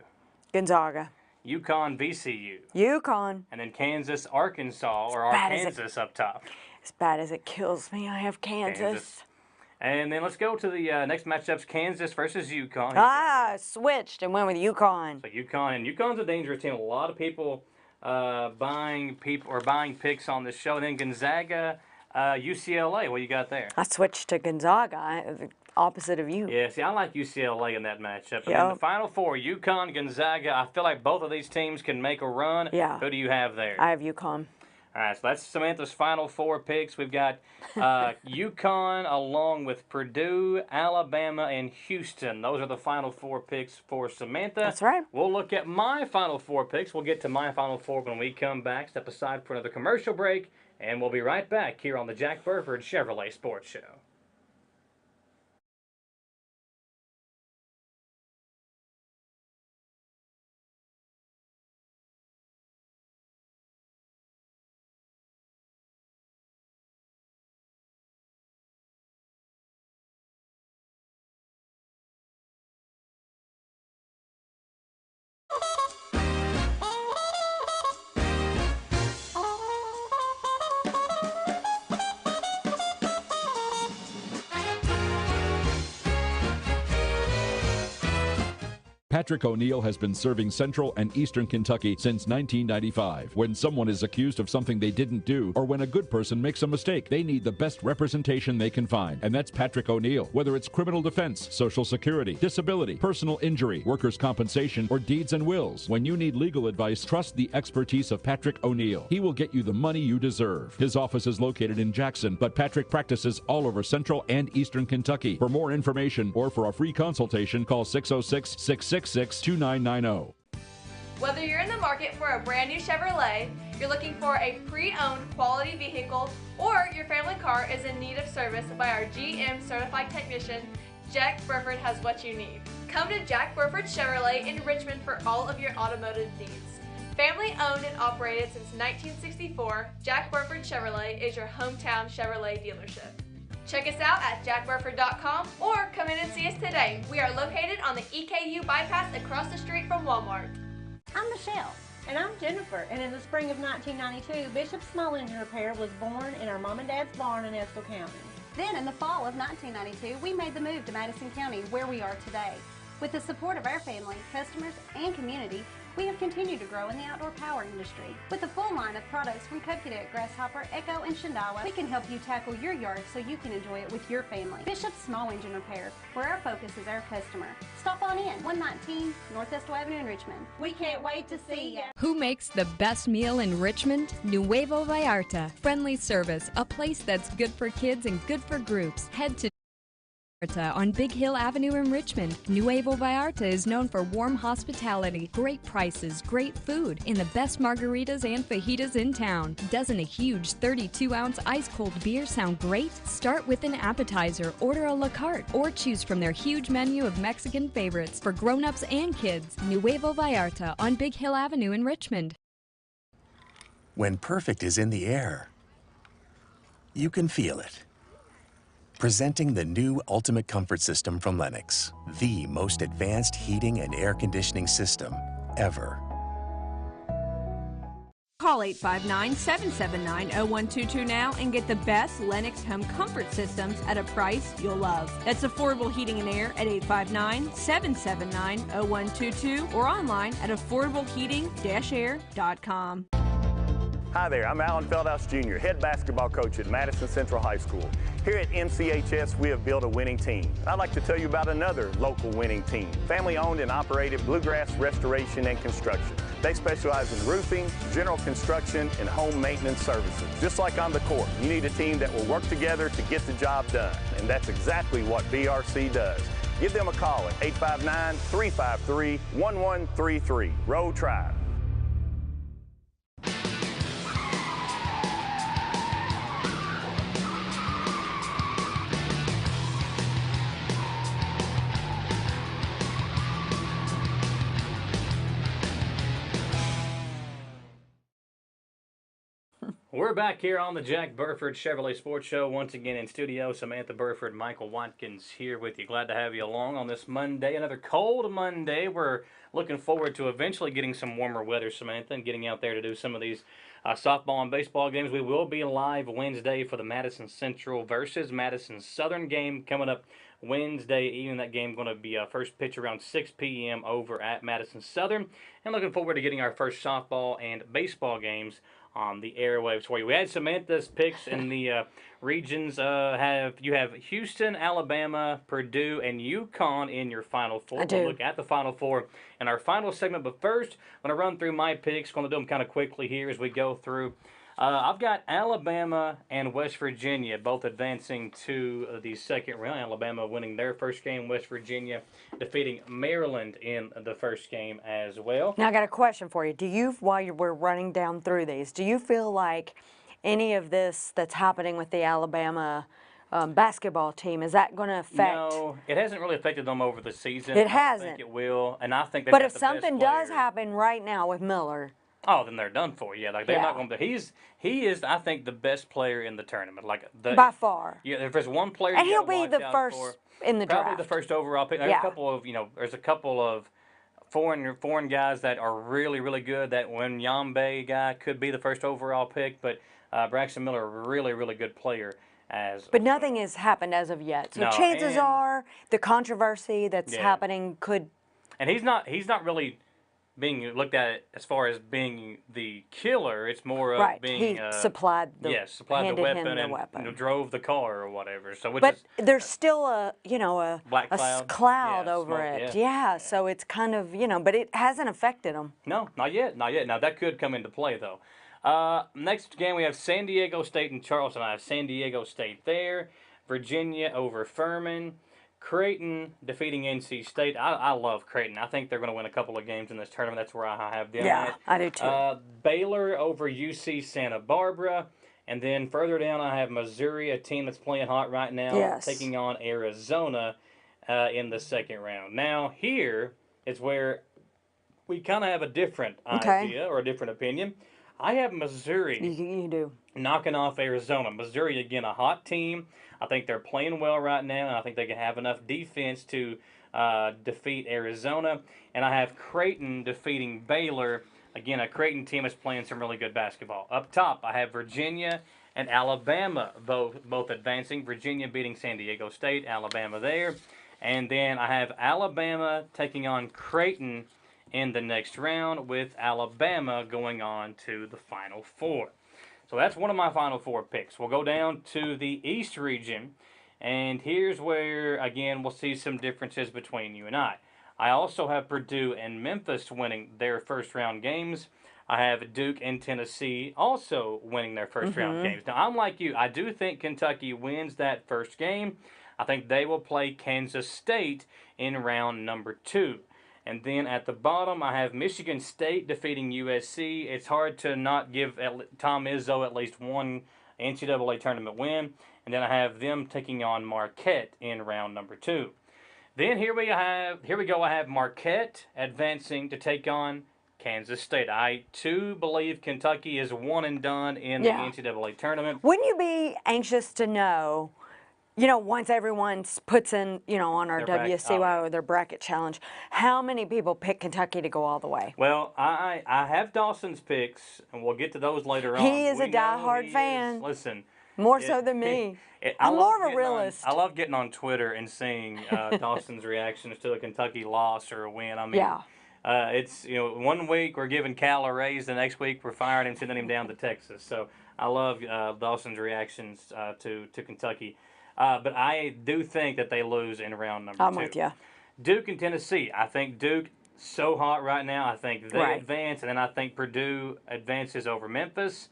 C: Gonzaga.
B: UConn, VCU.
C: UConn.
B: And then Kansas, Arkansas, or Arkansas up top.
C: As bad as it kills me, I have Kansas.
B: And then let's go to the next matchups, Kansas versus UConn.
C: I switched and went with UConn.
B: So UConn, and UConn's a dangerous team. A lot of people buying picks on this show. And then Gonzaga, UCLA. What you got there?
C: I switched to Gonzaga, opposite of you.
B: Yeah, see, I like UCLA in that matchup. And then the Final Four, UConn, Gonzaga. I feel like both of these teams can make a run.
C: Yeah.
B: Who do you have there?
C: I have UConn.
B: All right, so that's Samantha's Final Four picks. We've got UConn along with Purdue, Alabama, and Houston. Those are the Final Four picks for Samantha.
C: That's right.
B: We'll look at my Final Four picks. We'll get to my Final Four when we come back. Step aside for another commercial break, and we'll be right back here on the Jack Burford Chevrolet Sports Show.
D: Patrick O'Neill has been serving Central and Eastern Kentucky since 1995. When someone is accused of something they didn't do, or when a good person makes a mistake, they need the best representation they can find. And that's Patrick O'Neill. Whether it's criminal defense, Social Security, disability, personal injury, workers' compensation, or deeds and wills, when you need legal advice, trust the expertise of Patrick O'Neill. He will get you the money you deserve. His office is located in Jackson, but Patrick practices all over Central and Eastern Kentucky. For more information or for a free consultation, call 606-666-2990.
E: Whether you're in the market for a brand new Chevrolet, you're looking for a pre-owned quality vehicle, or your family car is in need of service by our GM certified technician, Jack Burford has what you need. Come to Jack Burford Chevrolet in Richmond for all of your automotive needs. Family owned and operated since 1964, Jack Burford Chevrolet is your hometown Chevrolet dealership. Check us out at jackburford.com or come in and see us today. We are located on the EKU bypass across the street from Walmart.
F: I'm Michelle. And I'm Jennifer. And in the spring of 1992, Bishop Small Engine Repair was born in our mom and dad's barn in Estill County.
G: Then in the fall of 1992, we made the move to Madison County, where we are today. With the support of our family, customers, and community, we have continued to grow in the outdoor power industry. With a full line of products from Cub Cadet, Grasshopper, Echo, and Shindawa, we can help you tackle your yard so you can enjoy it with your family. Bishop Small Engine Repair, where our focus is our customer. Stop on in, 119 North Estill Avenue in Richmond. We can't wait to see you.
H: Who makes the best meal in Richmond? Nuevo Vallarta. Friendly service, a place that's good for kids and good for groups. Head to on Big Hill Avenue in Richmond. Nuevo Vallarta is known for warm hospitality, great prices, great food, and the best margaritas and fajitas in town. Doesn't a huge 32-ounce ice-cold beer sound great? Start with an appetizer, order a la carte, or choose from their huge menu of Mexican favorites for grown-ups and kids. Nuevo Vallarta on Big Hill Avenue in Richmond.
I: When perfect is in the air, you can feel it. Presenting the new Ultimate Comfort System from Lennox, the most advanced heating and air conditioning system ever.
J: Call 859-779-0122 now and get the best Lennox home comfort systems at a price you'll love. That's affordable heating and air at 859-779-0122 or online at affordableheating-air.com.
K: Hi there, I'm Alan Feldhouse Jr., head basketball coach at Madison Central High School. Here at NCHS, we have built a winning team. I'd like to tell you about another local winning team, family-owned and operated Bluegrass Restoration and Construction. They specialize in roofing, general construction, and home maintenance services. Just like on the court, you need a team that will work together to get the job done, and that's exactly what BRC does. Give them a call at 859-353-1133. Row Tribe.
B: We're back here on the Jack Burford Chevrolet Sports Show. Once again in studio, Samantha Burford, Michael Watkins here with you. Glad to have you along on this Monday. Another cold Monday. We're looking forward to eventually getting some warmer weather, Samantha, and getting out there to do some of these softball and baseball games. We will be live Wednesday for the Madison Central versus Madison Southern game coming up Wednesday evening. That game going to be first pitch around 6 p.m. over at Madison Southern. And looking forward to getting our first softball and baseball games on the airwaves for you. We had Samantha's picks in the regions. You have Houston, Alabama, Purdue, and UConn in your Final Four. We'll look at the Final Four in our final segment. But first, I'm going to run through my picks. Going to do them kind of quickly here as we go through. I've got Alabama and West Virginia both advancing to the second round. Alabama winning their first game. West Virginia defeating Maryland in the first game as well.
C: Now I got a question for you. While we're running down through these, do you feel like any of this that's happening with the Alabama basketball team, is that going to affect?
B: No, it hasn't really affected them over the season.
C: It hasn't.
B: I think it will, and I think.
C: But if something does happen right now with Miller.
B: Oh, then they're done for. Yeah, like they're not going to. He is, I think, the best player in the tournament.
C: By far.
B: Yeah, if there's one player,
C: and he'll be the first in the draft.
B: Probably the first overall pick. There's a couple of foreign guys that are really, really good. That Nyambe guy could be the first overall pick, but Braxton Miller, a really, really good player.
C: But nothing has happened as of yet. So chances are the controversy that's happening could.
B: And he's not really being looked at as far as being the killer. It's more of being
C: he supplied the
B: weapon and drove the car or whatever. So
C: there's still a
B: black
C: cloud over it. Yeah, so it's kind of but it hasn't affected them.
B: No, not yet. Now that could come into play though. Next game we have San Diego State and Charleston. I have San Diego State there. Virginia over Furman. Creighton defeating NC State. I love Creighton. I think they're going to win a couple of games in this tournament. That's where I have them at.
C: I do too.
B: Baylor over UC Santa Barbara. And then further down, I have Missouri, a team that's playing hot right now, taking on Arizona in the second round. Now, here is where we kind of have a different idea or a different opinion. I have Missouri
C: you do.
B: knocking off Arizona. Missouri, again, a hot team. I think they're playing well right now, and I think they can have enough defense to defeat Arizona. And I have Creighton defeating Baylor. Again, a Creighton team is playing some really good basketball. Up top, I have Virginia and Alabama both advancing. Virginia beating San Diego State, Alabama there. And then I have Alabama taking on Creighton in the next round, with Alabama going on to the Final Four. So that's one of my Final Four picks. We'll go down to the East region, and here's where, again, we'll see some differences between you and I. I also have Purdue and Memphis winning their first-round games. I have Duke and Tennessee also winning their first-round games. Now, I'm like you. I do think Kentucky wins that first game. I think they will play Kansas State in round number 2. And then at the bottom, I have Michigan State defeating USC. It's hard to not give Tom Izzo at least one NCAA tournament win. And then I have them taking on Marquette in round number 2. Then here we go. I have Marquette advancing to take on Kansas State. I, too, believe Kentucky is one and done in the NCAA tournament.
C: Wouldn't you be anxious to know, once everyone puts in, on our WCYO, their bracket challenge, how many people pick Kentucky to go all the way?
B: Well, I have Dawson's picks, and we'll get to those later on.
C: He is a diehard fan.
B: Listen.
C: More so than me. I'm more of a realist.
B: I love getting on Twitter and seeing Dawson's reactions to a Kentucky loss or a win. I mean, it's 1 week we're giving Cal a raise, the next week we're firing him, sending him down to Texas. So I love Dawson's reactions to Kentucky. But I do think that they lose in round number 2.
C: I'm with you.
B: Duke and Tennessee. I think Duke so hot right now. I think they advance, and then I think Purdue advances over Memphis.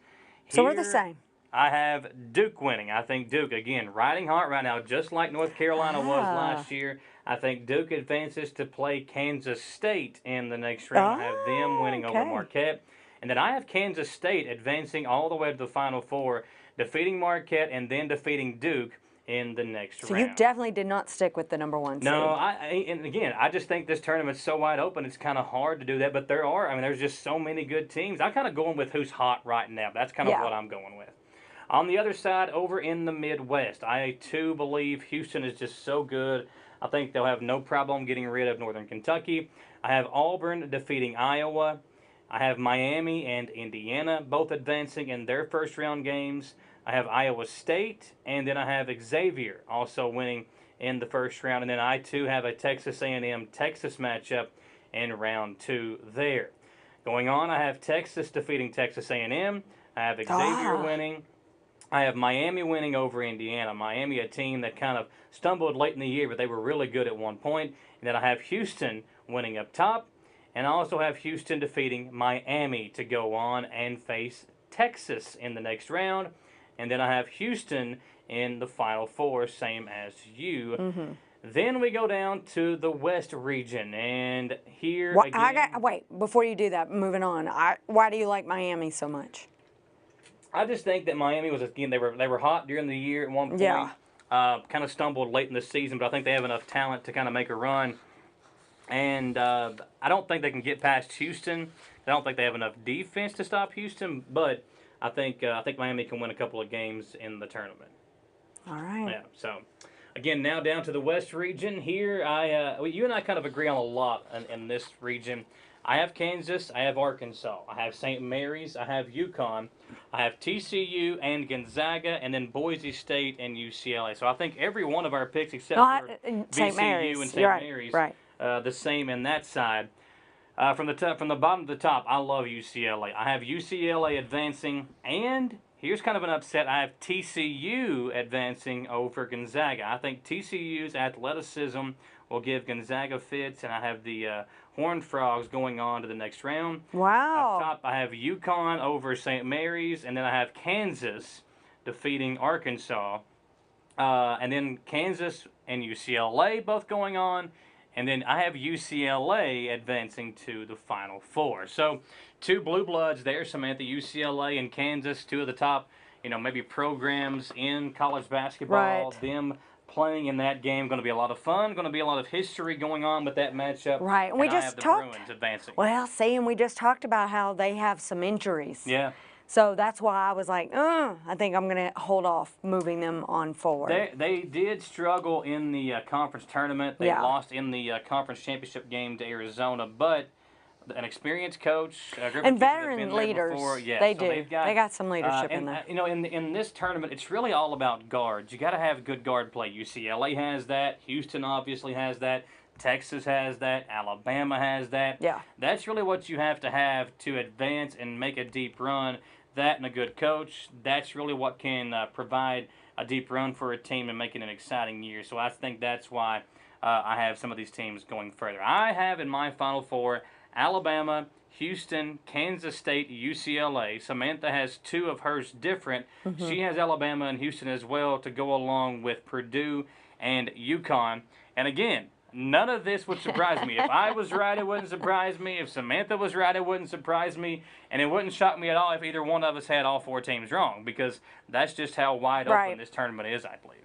C: So we're the same.
B: I have Duke winning. I think Duke, again, riding hot right now, just like North Carolina was last year. I think Duke advances to play Kansas State in the next round. I have them winning over Marquette. And then I have Kansas State advancing all the way to the Final Four, defeating Marquette and then defeating Duke in the next
C: So
B: round.
C: you definitely did not stick with the number 1 seed.
B: No, and again, I just think this tournament's so wide open, it's kind of hard to do that. But there's just so many good teams. I'm kind of going with who's hot right now. That's kind of what I'm going with. On the other side, over in the Midwest, I too believe Houston is just so good. I think they'll have no problem getting rid of Northern Kentucky. I have Auburn defeating Iowa. I have Miami and Indiana both advancing in their first-round games. I have Iowa State, and then I have Xavier also winning in the first round. And then I, too, have a Texas A&M-Texas matchup in round 2 there. Going on, I have Texas defeating Texas A&M. I have Xavier winning. I have Miami winning over Indiana. Miami, a team that kind of stumbled late in the year, but they were really good at one point. And then I have Houston winning up top. And I also have Houston defeating Miami to go on and face Texas in the next round. And then I have Houston in the Final Four, same as you.
C: Mm-hmm.
B: Then we go down to the West region, and here
C: again... Wait, before you do that, moving on, why do you like Miami so much?
B: I just think that Miami was, again, they were hot during the year at one point.
C: Yeah.
B: Kind of stumbled late in the season, but I think they have enough talent to kind of make a run. And I don't think they can get past Houston. I don't think they have enough defense to stop Houston, but I think Miami can win a couple of games in the tournament.
C: All right.
B: Yeah. So, again, now down to the West region. Here, you and I kind of agree on a lot in this region. I have Kansas. I have Arkansas. I have St. Mary's. I have UConn. I have TCU and Gonzaga, and then Boise State and UCLA. So I think every one of our picks except for VCU and St. Mary's, the same in that side. From the bottom to the top, I love UCLA. I have UCLA advancing, and here's kind of an upset. I have TCU advancing over Gonzaga. I think TCU's athleticism will give Gonzaga fits, and I have the Horned Frogs going on to the next round.
C: Wow.
B: Up top, I have UConn over St. Mary's, and then I have Kansas defeating Arkansas. And then Kansas and UCLA both going on. And then I have UCLA advancing to the Final Four. So 2 blue bloods there, Samantha. UCLA and Kansas, 2 of the top, maybe programs in college basketball.
C: Right.
B: Them playing in that game, going to be a lot of fun. Going to be a lot of history going on with that matchup.
C: Right.
B: And we just I have the Bruins advancing.
C: Well, and we just talked about how they have some injuries.
B: Yeah.
C: So that's why I was like, I think I'm going to hold off moving them on forward.
B: They did struggle in the conference tournament. They lost in the conference championship game to Arizona, but an experienced coach, a group
C: and
B: of people
C: veteran
B: that have been
C: leaders,
B: there before. Yeah,
C: they
B: so
C: do. They got some leadership in there.
B: In this tournament, it's really all about guards. You got to have good guard play. UCLA has that. Houston obviously has that. Texas has that. Alabama has that.
C: Yeah.
B: That's really what you have to advance and make a deep run. That and a good coach, that's really what can provide a deep run for a team and make it an exciting year. So I think that's why I have some of these teams going further. I have in my Final Four Alabama, Houston, Kansas State, UCLA. Samantha has 2 of hers different. Mm-hmm. She has Alabama and Houston as well to go along with Purdue and UConn. And again, none of this would surprise me. If I was right, it wouldn't surprise me. If Samantha was right, it wouldn't surprise me. And it wouldn't shock me at all if either one of us had all 4 teams wrong, because that's just how wide open this tournament is, I believe.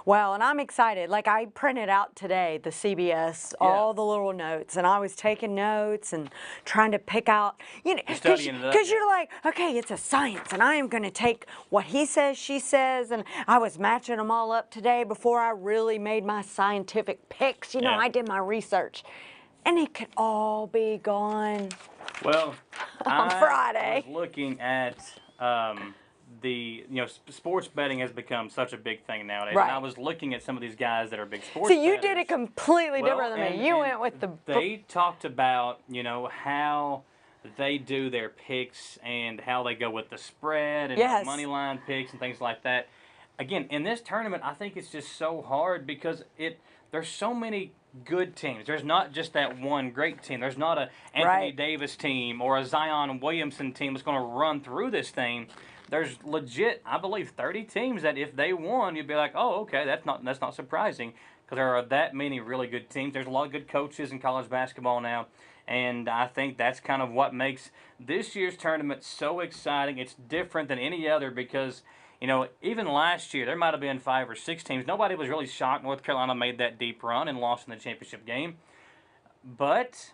C: Well, and I'm excited. Like, I printed out today the CBS, all the little notes, and I was taking notes and trying to pick out, because you're like, okay, it's a science, and I am going to take what he says, she says, and I was matching them all up today before I really made my scientific picks. I did my research, and it could all be gone
B: on
C: Friday.
B: I was looking at sports betting has become such a big thing nowadays.
C: Right.
B: And I was looking at some of these guys that are big sports
C: So you
B: bettors.
C: did it completely different than me. You went with the...
B: They talked about, how they do their picks and how they go with the spread and money line picks and things like that. Again, in this tournament, I think it's just so hard because there's so many good teams. There's not just that one great team. There's not a Anthony Davis team or a Zion Williamson team that's going to run through this thing. There's legit, I believe, 30 teams that if they won, you'd be like, oh, okay, that's not surprising, because there are that many really good teams. There's a lot of good coaches in college basketball now, and I think that's kind of what makes this year's tournament so exciting. It's different than any other because You know, even last year, there might have been 5 or 6 teams. Nobody was really shocked North Carolina made that deep run and lost in the championship game. But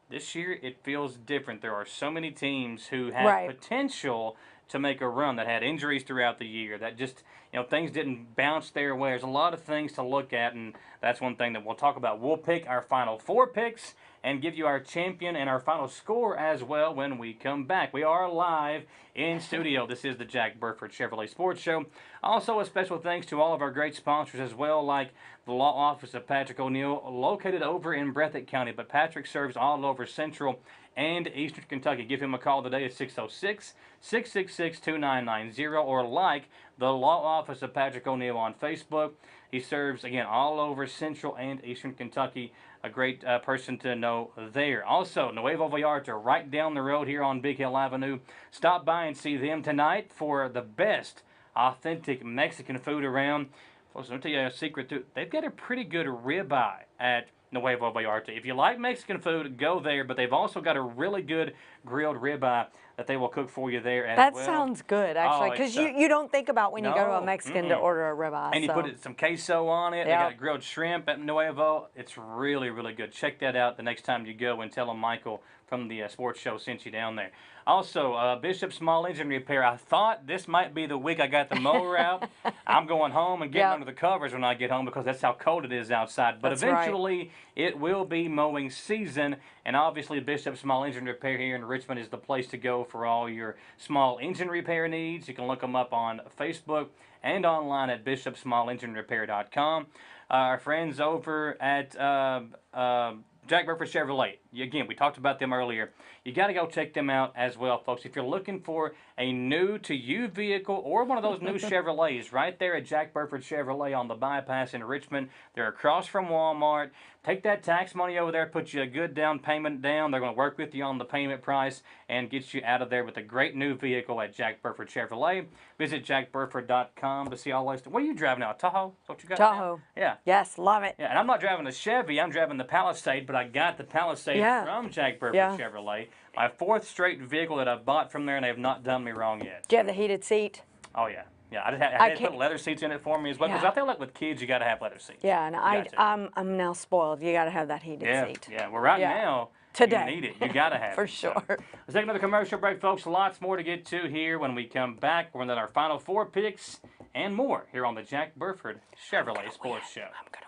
B: this year, it feels different. There are so many teams who have potential to make a run that had injuries throughout the year, that just, you know, things didn't bounce their way. There's a lot of things to look at, and that's one thing that we'll talk about. We'll pick our final 4 picks and give you our champion and our final score as well when we come back. We are live in studio. This is the Jack Burford Chevrolet Sports Show. Also, a special thanks to all of our great sponsors as well, like the law office of Patrick O'Neill, located over in Breathitt County, but Patrick serves all over Central and Eastern Kentucky. Give him a call today at 606-666-2990, or like the law office of Patrick O'Neill on Facebook. He serves, again, all over Central and Eastern Kentucky. A great person to know there. Also, Nuevo Vallarta, right down the road here on Big Hill Avenue. Stop by and see them tonight for the best authentic Mexican food around. Folks, I'll tell you a secret, too. They've got a pretty good ribeye at Nuevo Vallarta. If you like Mexican food, go there, but they've also got a really good grilled ribeye that they will cook for you there as well.
C: That sounds good, actually, because you don't think about when you go to a Mexican to order a ribeye.
B: And you put some queso on it. They got grilled shrimp at Nuevo. It's really, really good. Check that out the next time you go and tell them Michael from the sports show sent you down there. Also, Bishop Small Engine Repair. I thought this might be the week I got the mower out. I'm going home and getting under the covers when I get home because that's how cold it is outside. But eventually, it will be mowing season. And obviously, Bishop Small Engine Repair here in Richmond is the place to go for all your small engine repair needs. You can look them up on Facebook and online at bishopsmallenginerepair.com. Our friends over at Jack Burford Chevrolet. Again, we talked about them earlier. You got to go check them out as well, folks. If you're looking for a new-to-you vehicle or one of those new Chevrolets, right there at Jack Burford Chevrolet on the bypass in Richmond. They're across from Walmart. Take that tax money over there, put you a good down payment down. They're going to work with you on the payment price and get you out of there with a great new vehicle at Jack Burford Chevrolet. Visit jackburford.com to see all those. What are you driving now? A Tahoe? Is what you got?
C: Tahoe.
B: Now? Yeah.
C: Yes, love it.
B: Yeah, and I'm not driving a Chevy. I'm driving the Palisade, but I got the Palisade from Jack Burford Chevrolet. My 4th straight vehicle that I've bought from there, and they have not done me wrong yet.
C: Do you have the heated seat?
B: Oh, yeah. Yeah, I had to put leather seats in it for me as well, because I feel like with kids, you got to have leather seats.
C: Yeah, and I'm now spoiled. You got to have that heated seat.
B: Yeah, well, right now,
C: today.
B: You need it. You got to have it.
C: For sure.
B: So, let's take another commercial break, folks. Lots more to get to here when we come back. We're in our final 4 picks and more here on the Jack Burford Chevrolet Sports Show.
C: I'm going to win.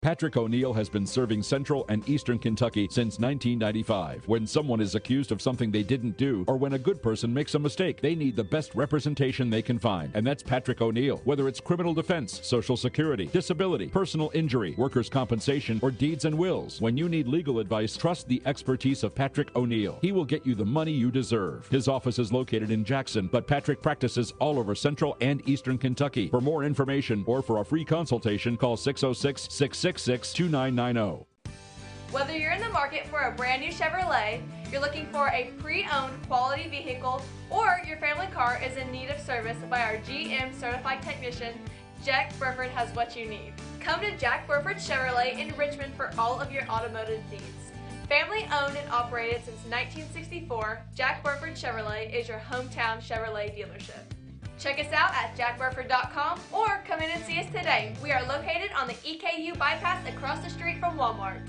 D: Patrick O'Neill has been serving Central and Eastern Kentucky since 1995. When someone is accused of something they didn't do, or when a good person makes a mistake, they need the best representation they can find. And that's Patrick O'Neill. Whether it's criminal defense, Social Security, disability, personal injury, workers' compensation, or deeds and wills, when you need legal advice, trust the expertise of Patrick O'Neill. He will get you the money you deserve. His office is located in Jackson, but Patrick practices all over Central and Eastern Kentucky. For more information or for a free consultation, call 606-666-2990.
E: Whether you're in the market for a brand new Chevrolet, you're looking for a pre-owned quality vehicle, or your family car is in need of service by our GM certified technician, Jack Burford has what you need. Come to Jack Burford Chevrolet in Richmond for all of your automotive needs. Family owned and operated since 1964, Jack Burford Chevrolet is your hometown Chevrolet dealership. Check us out at jackburford.com or come in and see us today. We are located on the EKU bypass across the street from Walmart.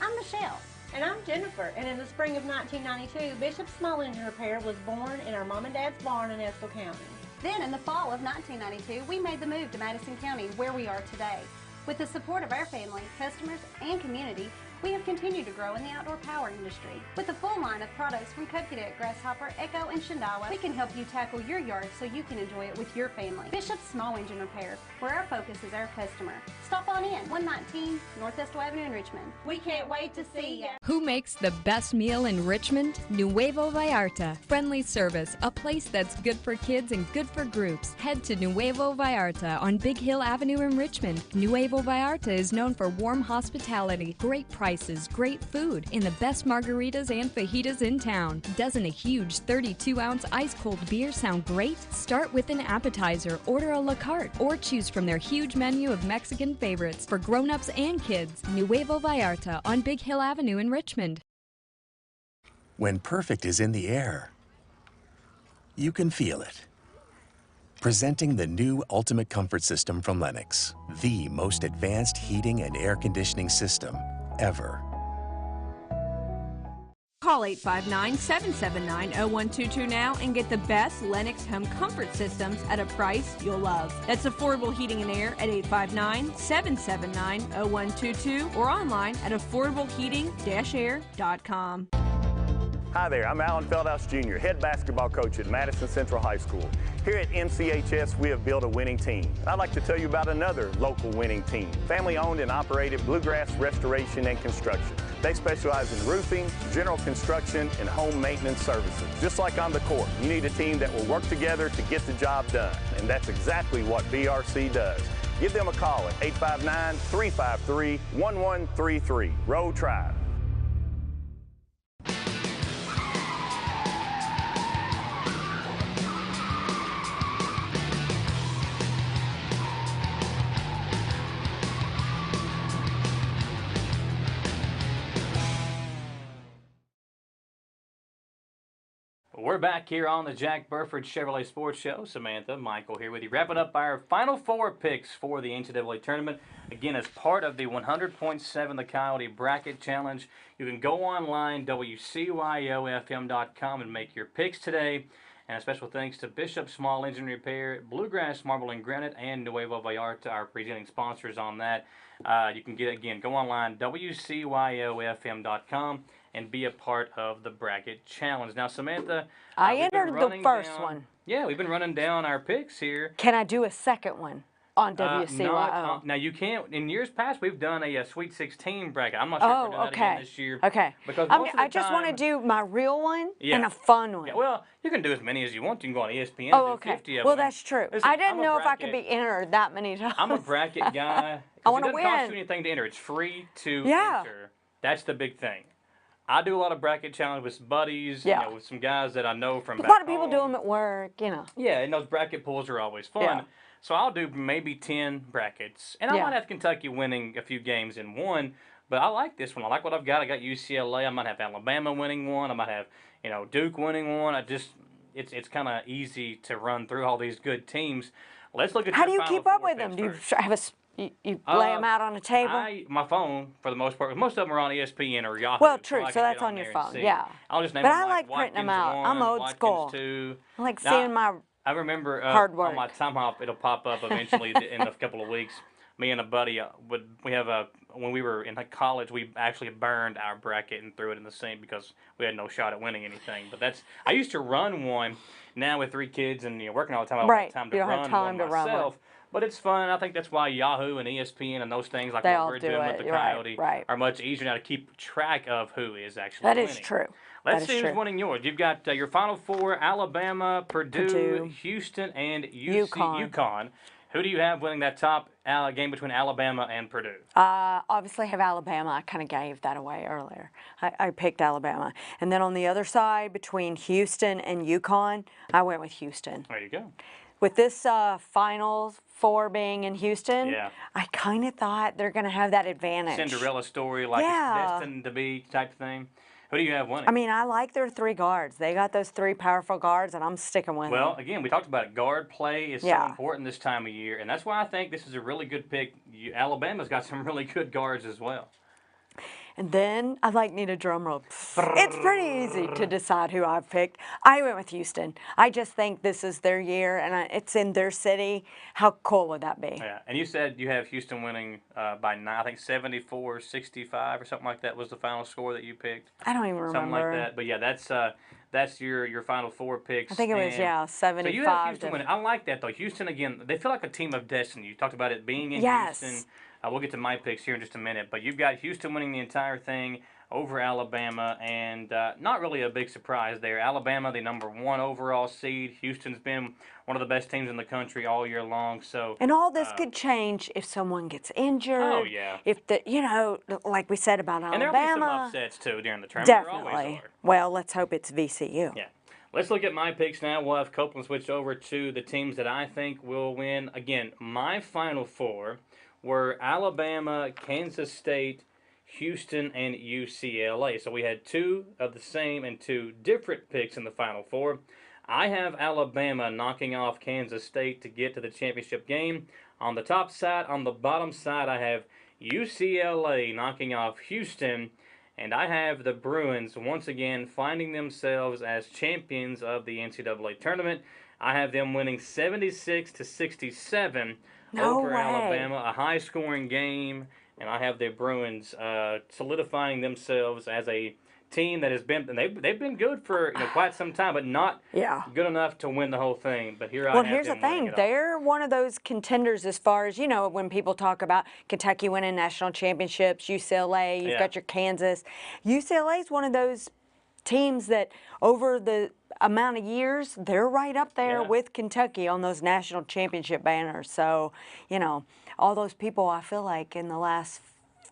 F: I'm Michelle. And I'm Jennifer. And in the spring of 1992, Bishop Small Engine Repair was born in our mom and dad's barn in Estill County.
G: Then in the fall of 1992, we made the move to Madison County, where we are today. With the support of our family, customers, and community, we have continued to grow in the outdoor power industry. With a full line of products from Cub Cadet, Grasshopper, Echo, and Shindawa, we can help you tackle your yard so you can enjoy it with your family. Bishop Small Engine Repair, where our focus is our customer. Stop on in, 119 North Estill Avenue in Richmond. We can't wait to see you.
H: Who makes the best meal in Richmond? Nuevo Vallarta. Friendly service, a place that's good for kids and good for groups. Head to Nuevo Vallarta on Big Hill Avenue in Richmond. Nuevo Vallarta is known for warm hospitality, great prices, prices, great food in the best margaritas and fajitas in town. Doesn't a huge 32-ounce ice-cold beer sound great? Start with an appetizer, order a la carte, or choose from their huge menu of Mexican favorites for grown-ups and kids. Nuevo Vallarta on Big Hill Avenue in Richmond.
I: When perfect is in the air, you can feel it. Presenting the new Ultimate Comfort System from Lennox, the most advanced heating and air conditioning system ever.
J: Call 859-779-0122 now and get the best Lennox home comfort systems at a price you'll love. That's affordable heating and air at 859-779-0122 or online at affordableheating-air.com.
K: Hi there, I'm Alan Feldhouse Jr., head basketball coach at Madison Central High School. Here at NCHS, we have built a winning team. I'd like to tell you about another local winning team, family-owned and operated Bluegrass Restoration and Construction. They specialize in roofing, general construction, and home maintenance services. Just like on the court, you need a team that will work together to get the job done, and that's exactly what BRC does. Give them a call at 859-353-1133. Road Tribe.
B: We're back here on the Jack Burford Chevrolet Sports Show. Samantha, Michael here with you, wrapping up our Final Four picks for the NCAA tournament. Again, as part of the 100.7 The Coyote Bracket Challenge, you can go online, WCYOFM.com, and make your picks today. And a special thanks to Bishop Small Engine Repair, Bluegrass Marble and Granite, and Nuevo Vallarta, our presenting sponsors on that. You can go online, WCYOFM.com. and be a part of the bracket challenge. Now, Samantha,
C: I entered the first one.
B: Yeah, we've been running down our picks here.
C: Can I do a second one on WCYO?
B: Now, you can't. In years past, we've done a Sweet 16 bracket. I'm not sure if we're doing that again this year.
C: Okay.
B: Because
C: I just want to do my real one and a fun one.
B: Yeah, well, you can do as many as you want. You can go on ESPN and do 50 of them.
C: Well, that's true.
B: Listen,
C: I didn't know if I could be entered that many times.
B: I'm a bracket guy.
C: I want to win.
B: It doesn't cost you anything to enter. It's free to enter. That's the big thing. I do a lot of bracket challenges with some buddies, with some guys that I know from back
C: home. A lot of people do them at work,
B: Yeah, and those bracket pools are always fun. Yeah. So I'll do maybe 10 brackets. And I might have Kentucky winning a few games in one, but I like this one. I like what I've got. I got UCLA. I might have Alabama winning one. I might have, Duke winning one. It's kind of easy to run through all these good teams. Let's look at
C: How do you keep up with them? Do you have you lay them out on a table?
B: My phone, for the most part. Most of them are on ESPN or Yahoo.
C: Well, true. So that's on your phone. Yeah.
B: I'll just name
C: them.
B: But
C: I like printing them out. I'm old school.
B: I
C: like seeing my
B: I remember
C: hard work.
B: On my time hop, it'll pop up eventually in a couple of weeks. Me and a buddy when we were in college, we actually burned our bracket and threw it in the sink because we had no shot at winning anything. But I used to run one. Now with 3 kids and working all the time, I don't have time to run one myself. But it's fun. I think that's why Yahoo and ESPN and those things like what we're doing with the Coyote are much easier now to keep track of who is actually winning.
C: That is true.
B: Let's see who's winning yours. You've got your Final Four: Alabama, Purdue, Houston, and UConn. Who do you have winning that top game between Alabama and Purdue?
C: Obviously have Alabama. I kind of gave that away earlier. I picked Alabama. And then on the other side, between Houston and UConn, I went with Houston.
B: There you go.
C: With this Final Four being in Houston, I kind of thought they're going to have that advantage.
B: Cinderella story, like it's destined to be type thing. Who do you have winning?
C: I mean, I like their 3 guards. They got those 3 powerful guards, and I'm sticking with them.
B: Well, again, we talked about it. Guard play is so important this time of year, and that's why I think this is a really good pick. Alabama's got some really good guards as well.
C: And then I'd like need a drum roll. It's pretty easy to decide who I've picked. I went with Houston. I just think this is their year, and it's in their city. How cool would that be?
B: Yeah, and you said you have Houston winning by 9, I think 74-65 or something like that was the final score that you picked.
C: I don't even remember.
B: Something like that. But yeah, that's your Final Four picks.
C: I think it was 75.
B: So you have Houston winning. I like that though. Houston again, they feel like a team of destiny. You talked about it being in Houston. We'll get to my picks here in just a minute, but you've got Houston winning the entire thing over Alabama, and not really a big surprise there. Alabama, the #1 overall seed. Houston's been one of the best teams in the country all year long. So,
C: and all this could change if someone gets injured.
B: Oh yeah.
C: If like we said about Alabama.
B: And there'll be some upsets too during the tournament.
C: Definitely.
B: There always are.
C: Well, let's hope it's VCU.
B: Yeah. Let's look at my picks now. We'll have Copeland switch over to the teams that I think will win. Again, my Final Four were Alabama, Kansas State, Houston, and UCLA. So we had 2 of the same and 2 different picks in the Final Four. I have Alabama knocking off Kansas State to get to the championship game. On the top side, on the bottom side, I have UCLA knocking off Houston. And I have the Bruins once again finding themselves as champions of the NCAA tournament. I have them winning 76-67 over Alabama, a high-scoring game. And I have the Bruins solidifying themselves as a team that has been, and they've been good for quite some time, but not good enough to win the whole thing. But here I have
C: here's the thing: they're one of those contenders as far as when people talk about Kentucky winning national championships, UCLA, you've got your Kansas. UCLA is one of those teams that over the amount of years they're right up there with Kentucky on those national championship banners. So all those people I feel like in the last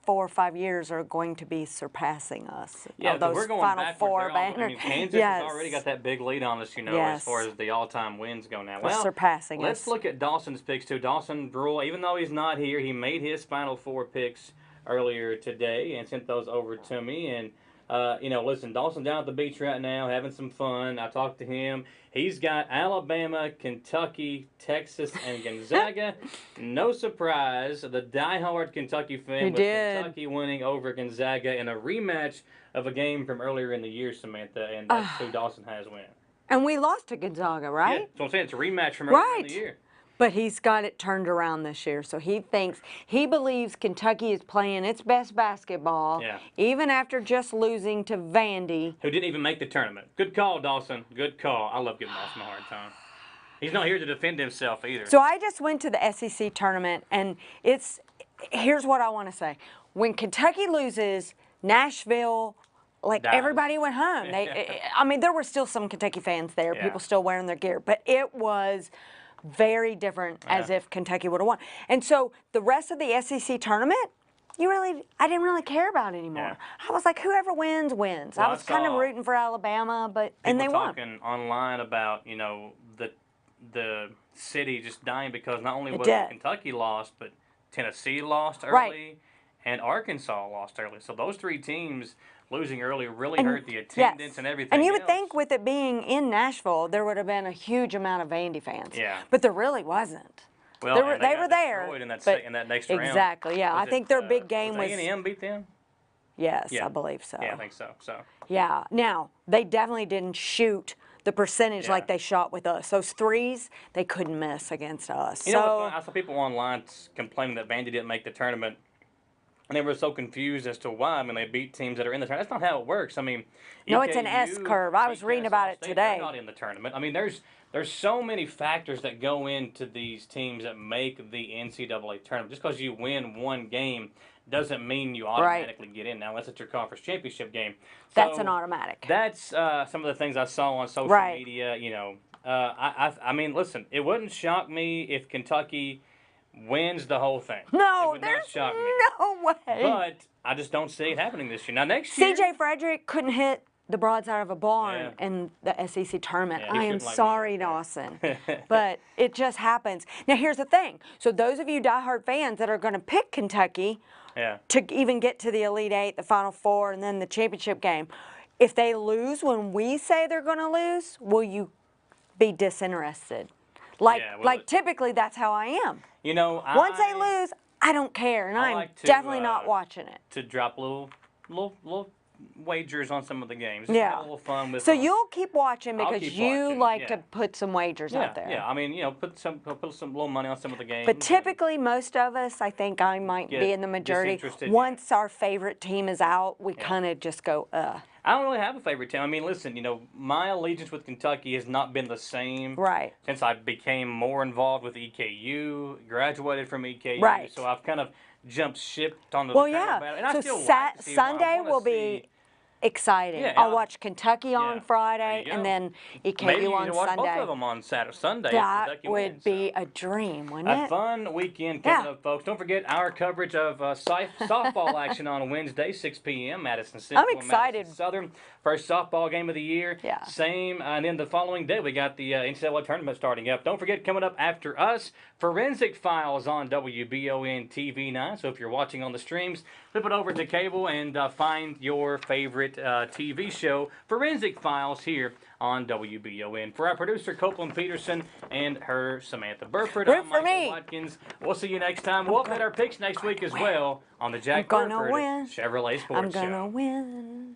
C: 4 or 5 years are going to be surpassing us.
B: Yeah,
C: those
B: we're going
C: Final
B: backward.
C: Four banners.
B: Kansas has already got that big lead on us, as far as the all-time wins go now. Well,
C: surpassing
B: let's
C: us.
B: look at Dawson's picks too. Dawson Brule, even though he's not here, he made his Final Four picks earlier today and sent those over to me. And listen, Dawson's down at the beach right now having some fun. I talked to him. He's got Alabama, Kentucky, Texas, and Gonzaga. No surprise, the diehard Kentucky fan with Kentucky winning over Gonzaga in a rematch of a game from earlier in the year, Samantha, and that's who Dawson has win.
C: And we lost to Gonzaga, right?
B: Yeah, so I'm saying it's a rematch from earlier in the year.
C: But he's got it turned around this year, so he believes Kentucky is playing its best basketball, even after just losing to Vandy.
B: Who didn't even make the tournament. Good call, Dawson. Good call. I love giving Dawson a hard time. He's not here to defend himself either.
C: So I just went to the SEC tournament, and here's what I want to say. When Kentucky loses, Nashville, everybody went home. There were still some Kentucky fans there, people still wearing their gear, but it was very different as if Kentucky would have won. And so the rest of the SEC tournament, I didn't really care about anymore. I was like, whoever wins, wins.
B: Well,
C: I was kind of rooting for Alabama, and they won.
B: People talking online about, the city just dying because not only was Kentucky lost, but Tennessee lost early and Arkansas lost early. So those 3 teams losing early really hurt the attendance and everything.
C: And you would think with it being in Nashville, there would have been a huge amount of Vandy fans.
B: Yeah.
C: But there really wasn't.
B: Well,
C: they were there.
B: In that next round.
C: Exactly, yeah. I think their big game was
B: A&M beat them?
C: Yes, I believe so.
B: Yeah, I think so.
C: Yeah. Now, they definitely didn't shoot the percentage like they shot with us. Those threes, they couldn't miss against us.
B: I saw people online complaining that Vandy didn't make the tournament. And they were so confused as to why. They beat teams that are in the tournament. That's not how it works.
C: No, it's an S curve. I was reading about it today.
B: They're not in the tournament. There's so many factors that go into these teams that make the NCAA tournament. Just because you win one game doesn't mean you automatically get in. Now, unless it's your conference championship game.
C: That's an automatic.
B: That's some of the things I saw on social media. Listen, it wouldn't shock me if Kentucky wins the whole thing.
C: No, there's no way.
B: But I just don't see it happening this year. Now, next year,
C: C.J. Frederick couldn't hit the broadside of a barn in the SEC tournament. I am sorry, Dawson, but it just happens. Now, here's the thing. So those of you diehard fans that are going to pick Kentucky to even get to the Elite Eight, the Final Four, and then the championship game, if they lose when we say they're going to lose, will you be disinterested? Typically, that's how I am. Once they lose, I don't care, and I'm definitely not watching it.
B: To drop little wagers on some of the games. Just have a little fun with
C: so
B: them.
C: You'll keep watching because you like to put some wagers out there.
B: Yeah, put some little money on some of the games.
C: But typically, most of us, I think I might be in the majority. Once our favorite team is out, we kind of just go,
B: I don't really have a favorite team. Listen, my allegiance with Kentucky has not been the same since I became more involved with EKU, graduated from EKU. So I've kind of jumped ship on the
C: Well,
B: paddle
C: yeah.
B: battle. And I
C: So
B: still like to see,
C: Sunday
B: I wanna
C: will
B: see,
C: be exciting.
B: Yeah,
C: I'll watch Kentucky on
B: yeah.
C: Friday
B: There you
C: and
B: go.
C: then EKU
B: Maybe you
C: on
B: can watch
C: Sunday.
B: both of them on Sunday. if
C: That
B: Kentucky
C: would
B: wins,
C: be a dream, wouldn't
B: a
C: it?
B: fun weekend coming
C: Yeah.
B: up, folks. Don't forget our coverage of softball action on Wednesday, 6 p.m. Madison Central.
C: I'm
B: and
C: excited.
B: Madison Southern. First softball game of the year.
C: Yeah.
B: Same. And then the following day, we got the NCAA tournament starting up. Don't forget, coming up after us, Forensic Files on WBON TV 9. So if you're watching on the streams, flip it over to cable and find your favorite TV show, Forensic Files, here on WBON. For our producer, Copeland Peterson, and her, Samantha Burford, I'm Michael Watkins. We'll see you next time. We'll update our picks next week as well on the Jack Burford Chevrolet Sports Show.
C: I'm gonna win.